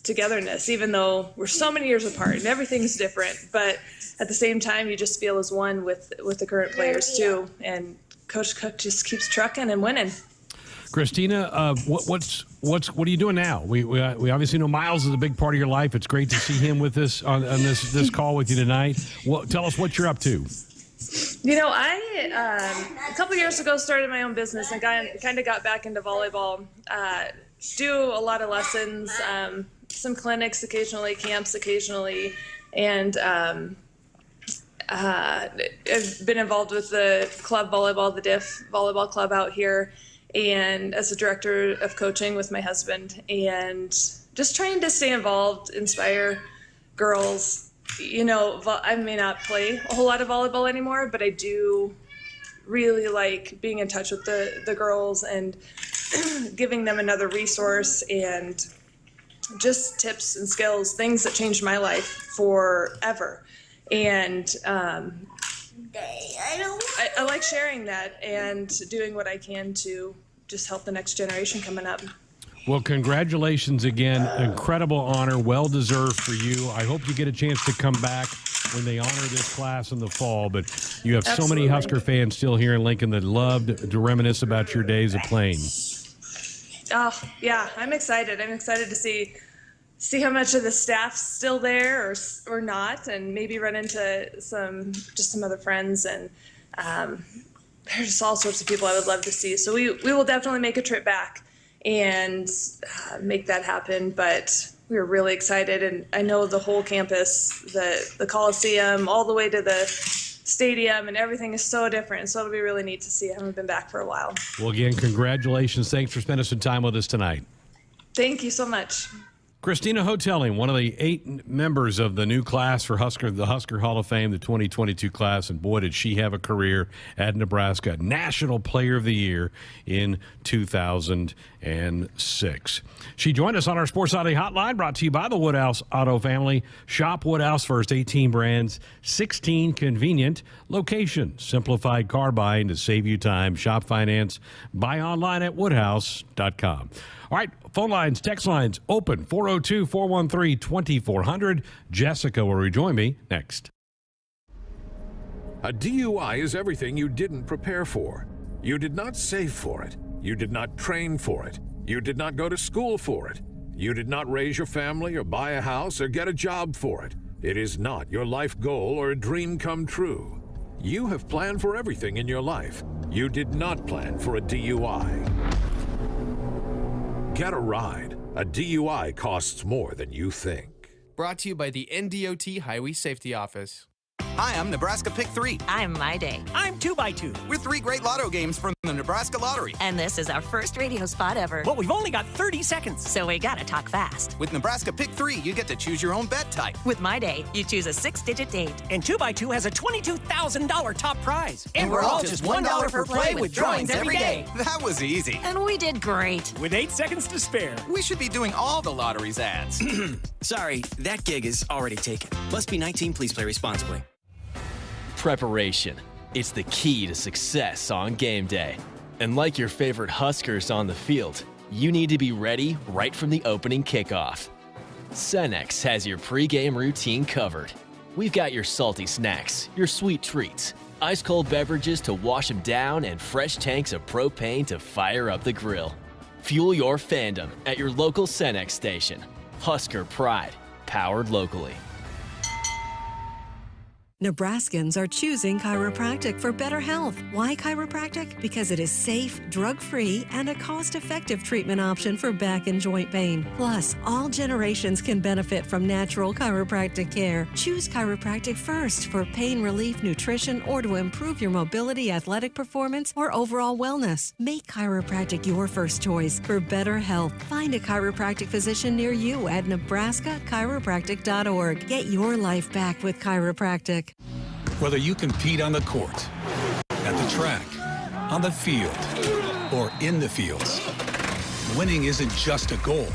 togetherness, even though we're so many years apart and everything's different. But at the same time, you just feel as one with the current players too. And Coach Cook just keeps trucking and winning. Christina, what are you doing now? We obviously know Miles is a big part of your life. It's great to see him with us on this call with you tonight. Tell us what you're up to. You know, I a couple years ago started my own business and kind of got back into volleyball. Do a lot of lessons, some clinics occasionally, camps occasionally, and I've been involved with the club volleyball, the DIF volleyball club out here, and as a director of coaching with my husband, and just trying to stay involved, inspire girls. You know, I may not play a whole lot of volleyball anymore, but I do really like being in touch with the girls and giving them another resource and just tips and skills, things that changed my life forever. And I like sharing that and doing what I can to just help the next generation coming up. Well, congratulations again. Incredible honor. Well deserved for you. I hope you get a chance to come back when they honor this class in the fall. But you have so many Husker fans still here in Lincoln that loved to reminisce about your days of playing. Oh, yeah. I'm excited. I'm excited to see how much of the staff's still there or not, and maybe run into some other friends. And there's just all sorts of people I would love to see. So we will definitely make a trip back and make that happen. But we were really excited, and I know the whole campus, the Coliseum, all the way to the stadium, and everything is so different. So it'll be really neat to see. I haven't been back for a while. Well, again, congratulations. Thanks for spending some time with us tonight. Thank you so much. Christina Houghtelling, one of the 8 members of the new class for the Husker Hall of Fame, the 2022 class, and boy, did she have a career at Nebraska. National Player of the Year in 2006. She joined us on our Sports Auto Hotline, brought to you by the Woodhouse Auto Family. Shop Woodhouse first, 18 brands, 16 convenient locations. Simplified car buying to save you time. Shop finance. Buy online at woodhouse.com. All right, phone lines, text lines open, 402-413-2400. Jessica will rejoin me next. A DUI is everything you didn't prepare for. You did not save for it. You did not train for it. You did not go to school for it. You did not raise your family or buy a house or get a job for it. It is not your life goal or a dream come true. You have planned for everything in your life. You did not plan for a DUI. Get a ride. A DUI costs more than you think. Brought to you by the NDOT Highway Safety Office. Hi, I'm Nebraska Pick 3. I'm My Day. I'm 2x2. We're 3 great lotto games from the Nebraska Lottery. And this is our first radio spot ever. But we've only got 30 seconds. So we gotta talk fast. With Nebraska Pick 3, you get to choose your own bet type. With My Day, you choose a 6-digit date. And 2x2 has a $22,000 top prize. And we're all just $1 per play with drawings every day. That was easy. And we did great. With 8 seconds to spare. We should be doing all the lottery's ads. Sorry, that gig is already taken. Must be 19, please play responsibly. Preparation. It's the key to success on game day. And like your favorite Huskers on the field, you need to be ready right from the opening kickoff. Cenex has your pregame routine covered. We've got your salty snacks, your sweet treats, ice-cold beverages to wash them down, and fresh tanks of propane to fire up the grill. Fuel your fandom at your local Cenex station. Husker Pride, powered locally. Nebraskans are choosing chiropractic for better health. Why chiropractic? Because it is safe, drug-free, and a cost-effective treatment option for back and joint pain. Plus, all generations can benefit from natural chiropractic care. Choose chiropractic first for pain relief, nutrition, or to improve your mobility, athletic performance, or overall wellness. Make chiropractic your first choice for better health. Find a chiropractic physician near you at nebraska-chiropractic.org. Get your life back with chiropractic. Whether you compete on the court, at the track, on the field, or in the fields, winning isn't just a goal.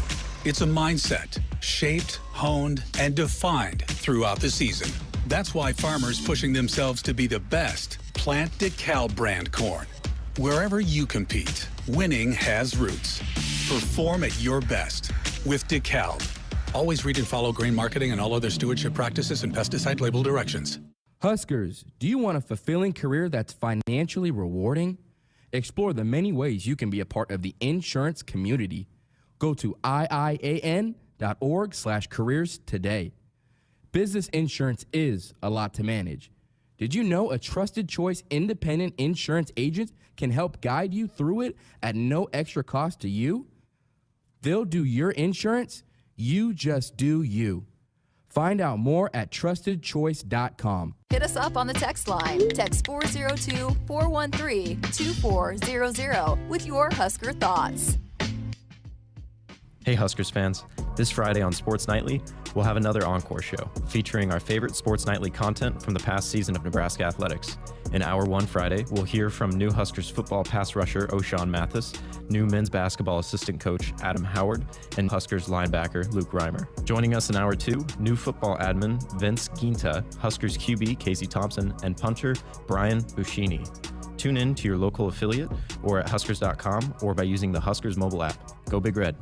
It's a mindset, shaped, honed, and defined throughout the season. That's why farmers pushing themselves to be the best plant DeKalb brand corn. Wherever you compete, winning has roots. Perform at your best with DeKalb. Always read and follow grain marketing and all other stewardship practices and pesticide label directions. Huskers, do you want a fulfilling career that's financially rewarding? Explore the many ways you can be a part of the insurance community. Go to iian.org/careers today. Business insurance is a lot to manage. Did you know a trusted choice independent insurance agent can help guide you through it at no extra cost to you? They'll do your insurance. You just do you. Find out more at trustedchoice.com. Hit us up on the text line. Text 402-413-2400 with your Husker thoughts. Hey Huskers fans, this Friday on Sports Nightly, we'll have another encore show featuring our favorite Sports Nightly content from the past season of Nebraska athletics. In Hour 1 Friday, we'll hear from new Huskers football pass rusher O'Shawn Mathis, new men's basketball assistant coach Adam Howard, and Huskers linebacker Luke Reimer. Joining us in Hour 2, new football admin Vince Ginta, Huskers QB Casey Thompson, and punter Brian Buschini. Tune in to your local affiliate or at huskers.com or by using the Huskers mobile app. Go Big Red.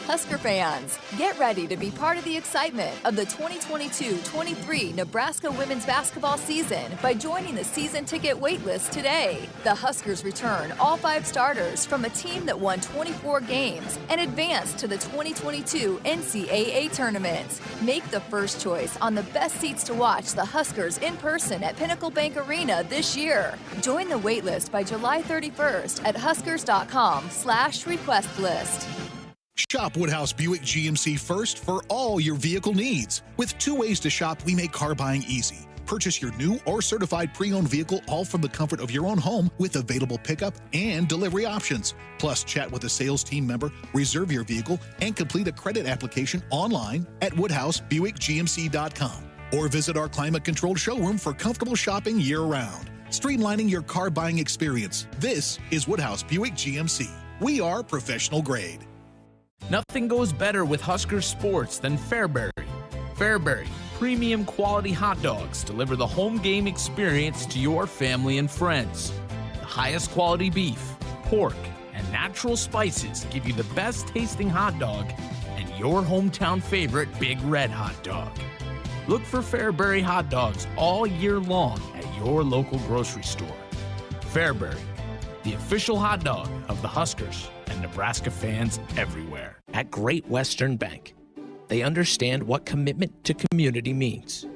Husker fans, get ready to be part of the excitement of the 2022-23 Nebraska women's basketball season by joining the season ticket waitlist today. The Huskers return all 5 starters from a team that won 24 games and advanced to the 2022 NCAA tournament. Make the first choice on the best seats to watch the Huskers in person at Pinnacle Bank Arena this year. Join the waitlist by July 31st at huskers.com/request list. Shop Woodhouse Buick GMC first for all your vehicle needs. With 2 ways to shop, we make car buying easy. Purchase your new or certified pre-owned vehicle all from the comfort of your own home with available pickup and delivery options. Plus, chat with a sales team member, reserve your vehicle, and complete a credit application online at WoodhouseBuickGMC.com. Or visit our climate-controlled showroom for comfortable shopping year-round. Streamlining your car buying experience. This is Woodhouse Buick GMC. We are professional grade. Nothing goes better with Husker sports than Fairbury. Fairbury, premium quality hot dogs deliver the home game experience to your family and friends. The highest quality beef, pork, and natural spices give you the best tasting hot dog and your hometown favorite Big Red hot dog. Look for Fairbury hot dogs all year long at your local grocery store. Fairbury, the official hot dog of the Huskers and Nebraska fans everywhere. At Great Western Bank, they understand what commitment to community means.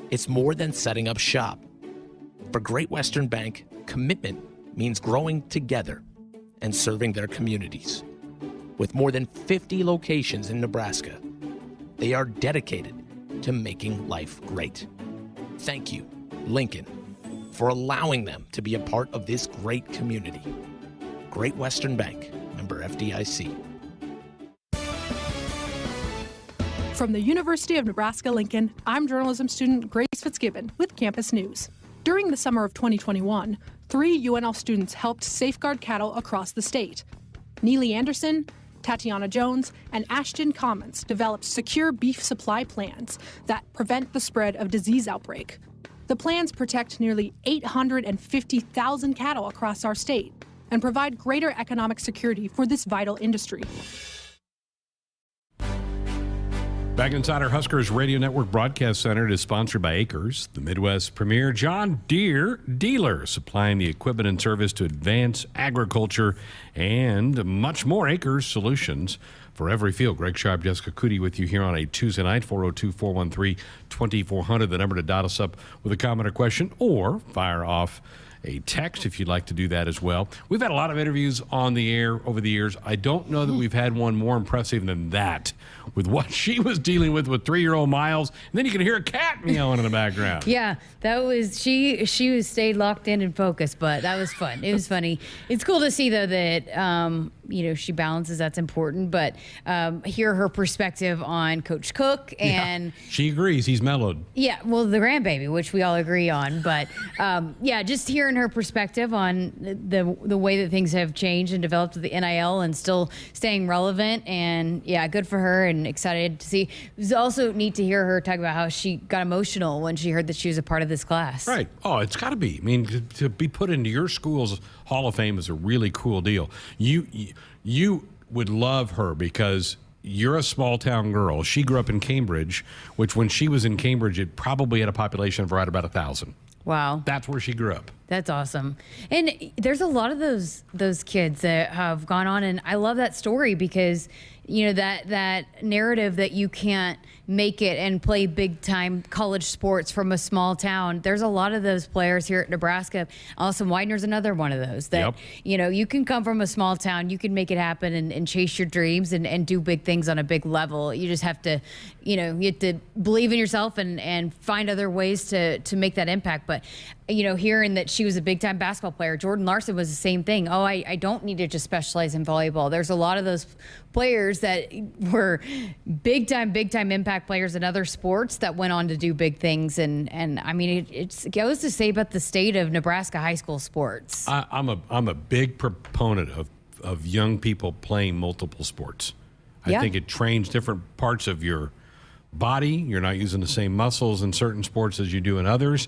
It's more than setting up shop. For Great Western Bank, commitment means growing together and serving their communities. With more than 50 locations in Nebraska, they are dedicated to making life great. Thank you, Lincoln, for allowing them to be a part of this great community. Great Western Bank, member FDIC. From the University of Nebraska-Lincoln, I'm journalism student Grace Fitzgibbon with Campus News. During the summer of 2021, 3 UNL students helped safeguard cattle across the state. Neely Anderson, Tatiana Jones, and Ashton Commons developed secure beef supply plans that prevent the spread of disease outbreak. The plans protect nearly 850,000 cattle across our state and provide greater economic security for this vital industry. Back inside our Huskers Radio Network Broadcast Center, it is sponsored by Acres, the Midwest's premier John Deere dealer, supplying the equipment and service to advance agriculture and much more. Acres solutions for every field. Greg Sharpe, Jessica Coody with you here on a Tuesday night, 402-413-2400, the number to dot us up with a comment or question, or fire off a text if you'd like to do that as well. We've had a lot of interviews on the air over the years. I don't know that we've had one more impressive than that, with what she was dealing with 3-year-old Miles. And then you can hear a cat meowing in the background. Yeah, that was, she was stayed locked in and focused, but that was fun. It was funny. It's cool to see, though, that, she balances. That's important. But hear her perspective on Coach Cook. And she agrees. He's mellowed. Yeah, well, the grandbaby, which we all agree on. But, just hearing her perspective on the way that things have changed and developed with the NIL and still staying relevant. And, good for her and excited to see. It was also neat to hear her talk about how she got emotional when she heard that she was a part of this class. Right. Oh, it's got to be. I mean, to be put into your school's Hall of Fame is a really cool deal. You would love her because you're a small town girl. She grew up in Cambridge, which when she was in Cambridge, it probably had a population of right about 1,000. Wow. That's where she grew up. That's awesome. And there's a lot of those kids that have gone on, and I love that story because that narrative that you can't make it and play big time college sports from a small town. There's a lot of those players here at Nebraska. Austin Widener's another one of those that, you can come from a small town, you can make it happen and chase your dreams and do big things on a big level. You just have to, you have to believe in yourself and find other ways to make that impact. But, hearing that she was a big time basketball player, Jordan Larson was the same thing. Oh, I don't need to just specialize in volleyball. There's a lot of those players that were big time impact players in other sports that went on to do big things. And I mean, it goes to say about the state of Nebraska high school sports. I'm a big proponent of young people playing multiple sports. I think it trains different parts of your body. You're not using the same muscles in certain sports as you do in others.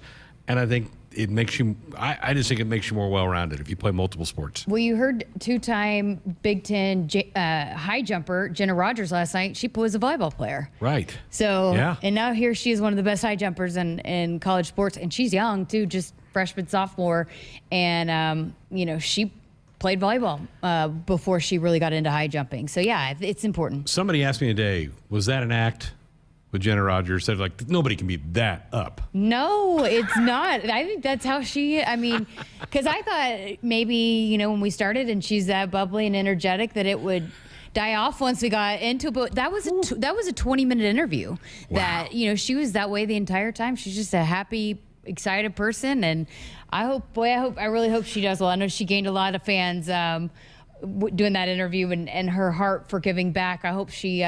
And I think it makes you, I just think it makes you more well-rounded if you play multiple sports. Well, you heard 2-time Big Ten high jumper Jenna Rogers last night. She was a volleyball player. Right. So, and now here she is one of the best high jumpers in college sports. And she's young, too, just freshman, sophomore. And, she played volleyball before she really got into high jumping. So, it's important. Somebody asked me today, was that an act? With Jenna Rogers, said like nobody can be that up. No, it's not. I think that's how because I thought maybe when we started and she's that bubbly and energetic that it would die off once we got into it. But that was a 20-minute interview. Wow. That she was that way the entire time. She's just a happy excited person, and I really hope she does well. I know she gained a lot of fans doing that interview, and her heart for giving back. I hope she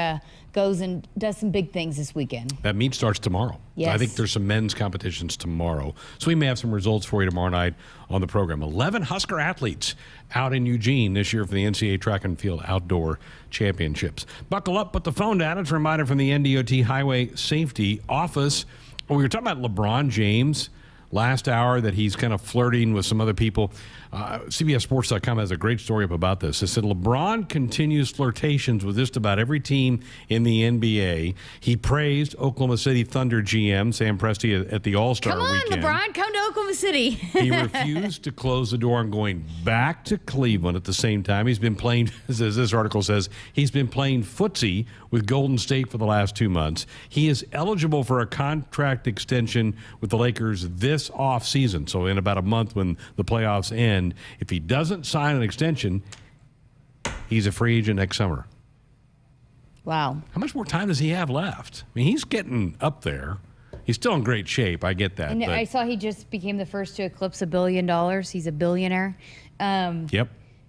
goes and does some big things this weekend. That meet starts tomorrow. Yes. I think there's some men's competitions tomorrow. So we may have some results for you tomorrow night on the program. 11 Husker athletes out in Eugene this year for the NCAA Track and Field Outdoor Championships. Buckle up, put the phone down. It's a reminder from the NDOT Highway Safety Office. Well, we were talking about LeBron James last hour, that he's kind of flirting with some other people. CBSSports.com has a great story up about this. It said LeBron continues flirtations with just about every team in the NBA. He praised Oklahoma City Thunder GM Sam Presti at the All-Star weekend. Come on, LeBron, come to Oklahoma City. He refused to close the door on going back to Cleveland at the same time. He's been playing, as this article says, he's been playing footsie with Golden State for the last 2 months. He is eligible for a contract extension with the Lakers this offseason, so in about a month when the playoffs end. If he doesn't sign an extension, he's a free agent next summer. Wow. How much more time does he have left? I mean, he's getting up there. He's still in great shape. I get that. And I saw he just became the first to eclipse $1 billion. He's a billionaire. Yep.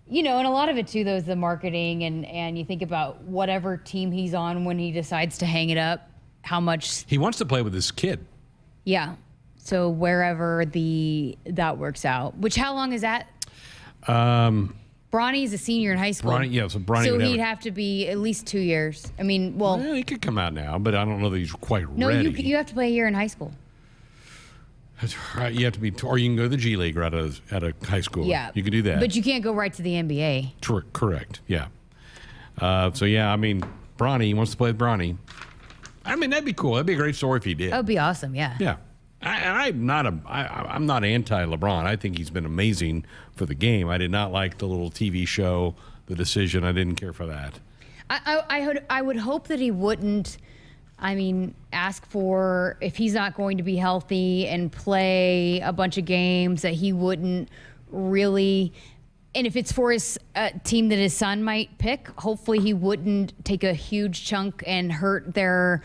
You know, and a lot of it, too, though, is the marketing. And you think about whatever team he's on when he decides to hang it up, how much. He wants to play with his kid. Yeah. So wherever that works out. Which, how long is that? Bronny is a senior in high school. So he'd have to be at least 2 years. I mean, well, he could come out now, but I don't know that he's quite ready. No, you have to play a year in high school. That's right. You have to be, or you can go to the G League right out of high school. Yeah, you can do that. But you can't go right to the NBA. Correct. Yeah. So yeah, I mean, Bronny, he wants to play with Bronny. I mean, that'd be cool. That'd be a great story if he did. That would be awesome. Yeah. Yeah. I'm not anti-LeBron. I think he's been amazing for the game. I did not like the little TV show, The Decision. I didn't care for that. I would hope that he wouldn't, ask for, if he's not going to be healthy and play a bunch of games, that he wouldn't really, and if it's for his team that his son might pick, hopefully he wouldn't take a huge chunk and hurt their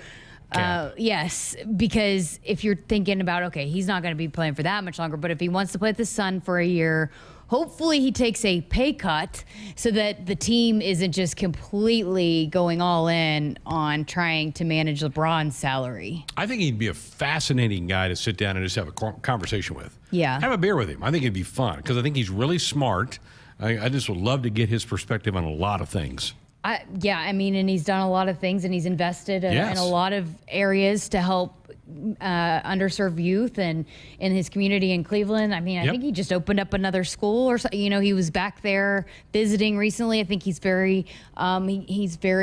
yes, because if you're thinking about, okay, he's not going to be playing for that much longer, but if he wants to play with his son for a year, hopefully he takes a pay cut so that the team isn't just completely going all in on trying to manage LeBron's salary. I think he'd be a fascinating guy to sit down and just have a conversation with. Yeah. Have a beer with him. I think it'd be fun because I think he's really smart. I just would love to get his perspective on a lot of things. And he's done a lot of things, and he's invested in a lot of areas to help underserved youth and in his community in Cleveland. I think he just opened up another school or something. You know, he was back there visiting recently. I think he's very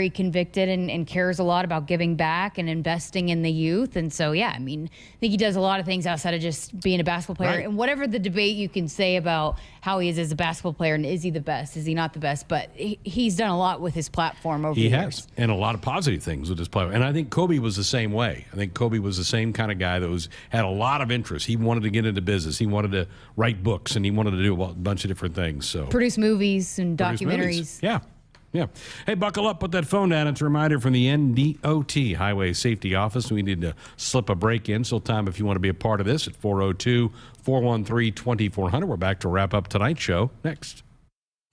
convicted and cares a lot about giving back and investing in the youth. And so, I think he does a lot of things outside of just being a basketball player. Right. And whatever the debate you can say about how he is as a basketball player and is he the best, is he not the best, but he's done a lot with his platform over the years. He has, and a lot of positive things with his platform. And I think Kobe was the same way. I think Kobe was the same kind of guy that had a lot of interest. He wanted to get into business. He wanted to write books, and he wanted to do a bunch of different things. So produce movies and documentaries. Yeah. Hey, buckle up. Put that phone down. It's a reminder from the NDOT Highway Safety Office. We need to slip a break in. So time if you want to be a part of this at 402-413-2400. We're back to wrap up tonight's show next.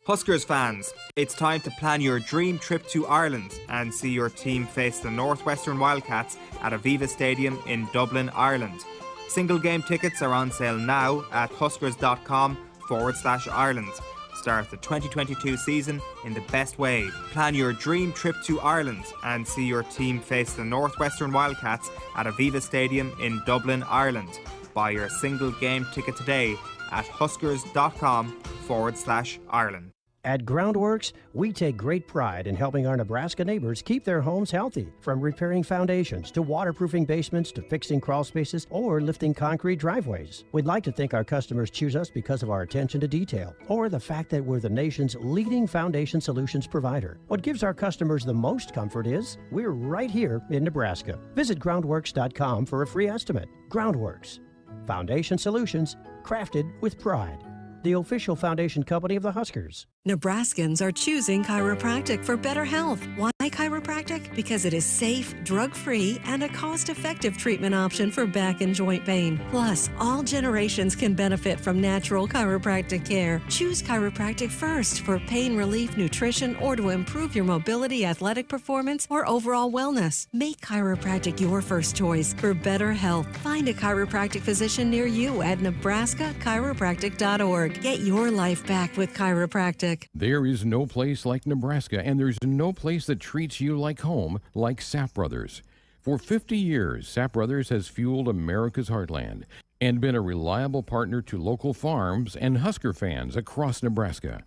Huskers fans, it's time to plan your dream trip to Ireland and see your team face the Northwestern Wildcats at Aviva Stadium in Dublin, Ireland. Single game tickets are on sale now at huskers.com/Ireland. Start the 2022 season in the best way. Plan your dream trip to Ireland and see your team face the Northwestern Wildcats at Aviva Stadium in Dublin, Ireland. Buy your single game ticket today at huskers.com/Ireland. At Groundworks, we take great pride in helping our Nebraska neighbors keep their homes healthy, from repairing foundations to waterproofing basements to fixing crawl spaces or lifting concrete driveways. We'd like to think our customers choose us because of our attention to detail or the fact that we're the nation's leading foundation solutions provider. What gives our customers the most comfort is we're right here in Nebraska. Visit groundworks.com for a free estimate. Groundworks, foundation solutions crafted with pride. The official foundation company of the Huskers. Nebraskans are choosing chiropractic for better health. Why chiropractic? Because it is safe, drug-free, and a cost-effective treatment option for back and joint pain. Plus, all generations can benefit from natural chiropractic care. Choose chiropractic first for pain relief, nutrition, or to improve your mobility, athletic performance, or overall wellness. Make chiropractic your first choice for better health. Find a chiropractic physician near you at nebraska-chiropractic.org. Get your life back with chiropractic. There is no place like Nebraska, and there's no place that treats you like home like Sap Brothers. For 50 years, Sap Brothers has fueled America's heartland and been a reliable partner to local farms and Husker fans across Nebraska,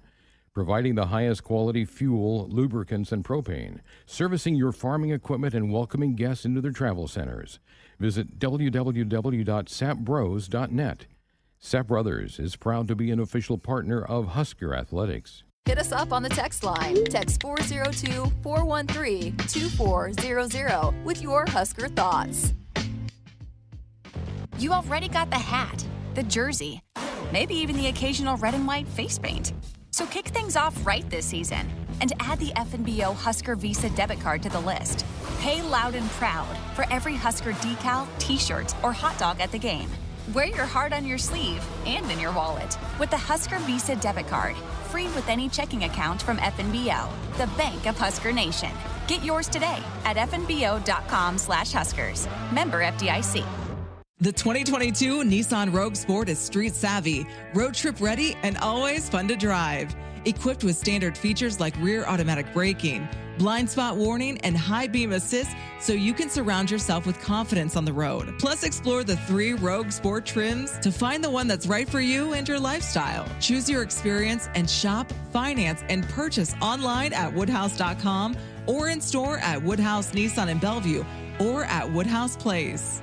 providing the highest quality fuel, lubricants, and propane, servicing your farming equipment and welcoming guests into their travel centers. Visit www.sapbros.net. Sap Brothers is proud to be an official partner of Husker Athletics. Hit us up on the text line. Text 402-413-2400 with your Husker thoughts. You already got the hat, the jersey, maybe even the occasional red and white face paint. So kick things off right this season and add the FNBO Husker Visa debit card to the list. Pay loud and proud for every Husker decal, t-shirt, or hot dog at the game. Wear your heart on your sleeve and in your wallet with the Husker Visa debit card, free with any checking account from FNBO, the bank of Husker Nation. Get yours today at fnbo.com/Huskers. Member FDIC. The 2022 Nissan Rogue Sport is street savvy, road trip ready, and always fun to drive. Equipped with standard features like rear automatic braking, blind spot warning, and high beam assist, so you can surround yourself with confidence on the road. Plus, explore the 3 Rogue Sport trims to find the one that's right for you and your lifestyle. Choose your experience and shop, finance, and purchase online at woodhouse.com or in store at Woodhouse Nissan in Bellevue or at Woodhouse Place.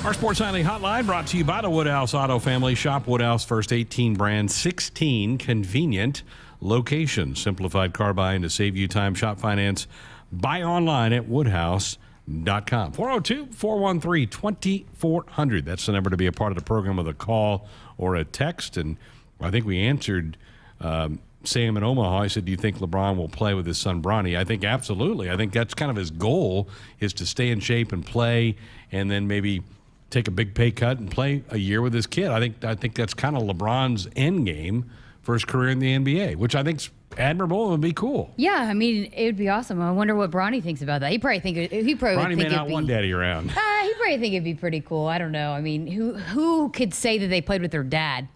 Our Sports Nightly Hotline brought to you by the Woodhouse Auto Family. Shop Woodhouse first 18 brand, 16 convenient locations. Simplified car buying to save you time. Shop finance. Buy online at woodhouse.com. 402-413-2400. That's the number to be a part of the program with a call or a text. And I think we answered Sam in Omaha. I said, do you think LeBron will play with his son Bronny? I think absolutely. I think that's kind of his goal, is to stay in shape and play, and then maybe take a big pay cut and play a year with his kid. I think that's kind of LeBron's end game for his career in the NBA, which I think's admirable and would be cool. Yeah, I mean, it would be awesome. I wonder what Bronny thinks about that. He probably Bronny may not want daddy around. He probably think it'd be pretty cool. I don't know. I mean, who could say that they played with their dad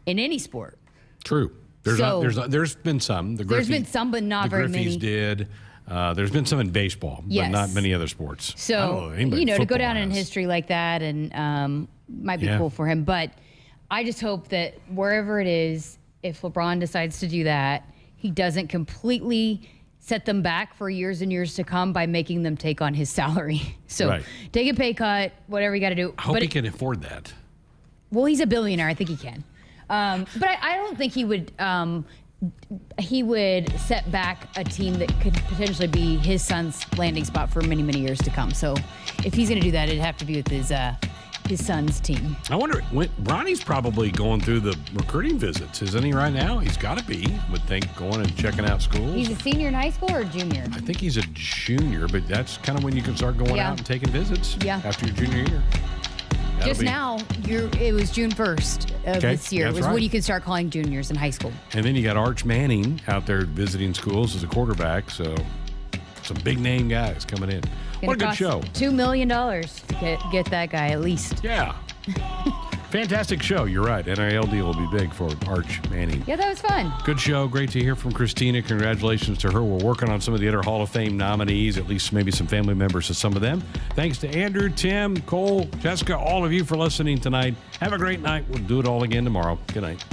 in any sport? True. There's been some. There's been some, but not very many. The Griffeys did. There's been some in baseball, but not many other sports. So, to go down in history like that and might be cool for him. But I just hope that wherever it is, if LeBron decides to do that, he doesn't completely set them back for years and years to come by making them take on his salary. So take a pay cut, whatever you got to do. I hope he can afford that. Well, he's a billionaire. I think he can. But I don't think he would set back a team that could potentially be his son's landing spot for many, many years to come. So if he's going to do that, it'd have to be with his son's team. I wonder, Bronny's probably going through the recruiting visits, isn't he, right now? He's got to be, would think, going and checking out schools. He's a senior in high school or a junior? I think he's a junior, but that's kind of when you can start going out and taking visits after your junior year. It was June 1st of this year. It was when you could start calling juniors in high school. And then you got Arch Manning out there visiting schools as a quarterback. So some big name guys coming in. What a good show. $2 million to get that guy at least. Yeah. Fantastic show. You're right. NIL deal will be big for Arch Manning. Yeah, that was fun. Good show. Great to hear from Christina. Congratulations to her. We're working on some of the other Hall of Fame nominees, at least maybe some family members of some of them. Thanks to Andrew, Tim, Cole, Jessica, all of you for listening tonight. Have a great night. We'll do it all again tomorrow. Good night.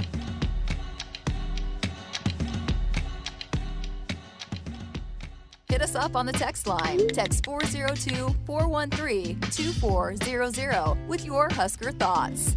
Hit us up on the text line. Text 402-413-2400 with your Husker thoughts.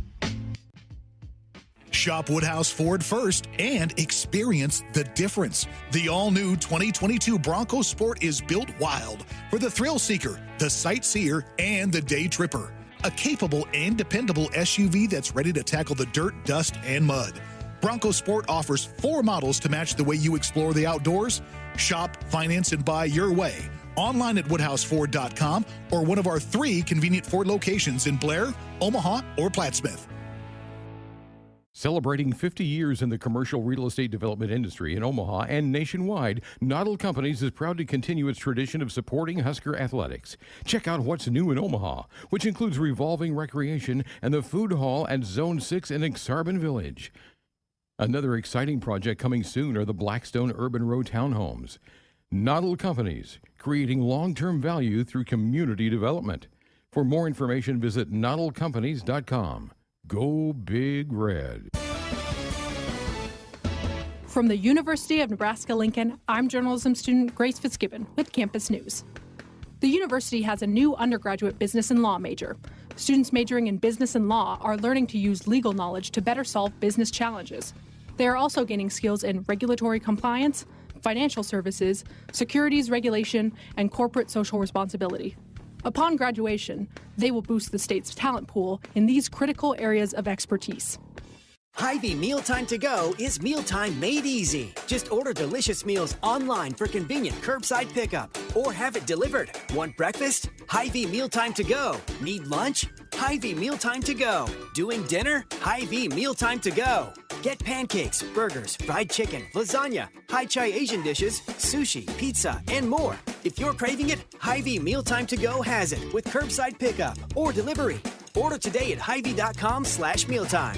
Shop Woodhouse Ford first and experience the difference. The all-new 2022 Bronco Sport is built wild for the thrill seeker, the sightseer, and the day tripper. A capable and dependable SUV that's ready to tackle the dirt, dust, and mud. Bronco Sport offers 4 models to match the way you explore the outdoors. Shop, finance, and buy your way. Online at WoodhouseFord.com or one of our 3 convenient Ford locations in Blair, Omaha, or Plattsmouth. Celebrating 50 years in the commercial real estate development industry in Omaha and nationwide, Noddle Companies is proud to continue its tradition of supporting Husker athletics. Check out what's new in Omaha, which includes revolving recreation and the food hall at Zone 6 in Exarban Village. Another exciting project coming soon are the Blackstone Urban Row townhomes. Noddle Companies, creating long-term value through community development. For more information, visit noddlecompanies.com. Go Big Red. From the University of Nebraska-Lincoln, I'm journalism student Grace Fitzgibbon with Campus News. The university has a new undergraduate business and law major. Students majoring in business and law are learning to use legal knowledge to better solve business challenges. They are also gaining skills in regulatory compliance, financial services, securities regulation, and corporate social responsibility. Upon graduation, they will boost the state's talent pool in these critical areas of expertise. Hy-Vee Mealtime to Go is mealtime made easy. Just order delicious meals online for convenient curbside pickup or have it delivered. Want breakfast? Hy-Vee Mealtime to Go. Need lunch? Hy-Vee Mealtime to Go. Doing dinner? Hy-Vee Mealtime to Go. Get pancakes, burgers, fried chicken, lasagna, Hai Chai Asian dishes, sushi, pizza, and more. If you're craving it, Hy-Vee Mealtime to Go has it with curbside pickup or delivery. Order today at Hy-Vee.com/mealtime.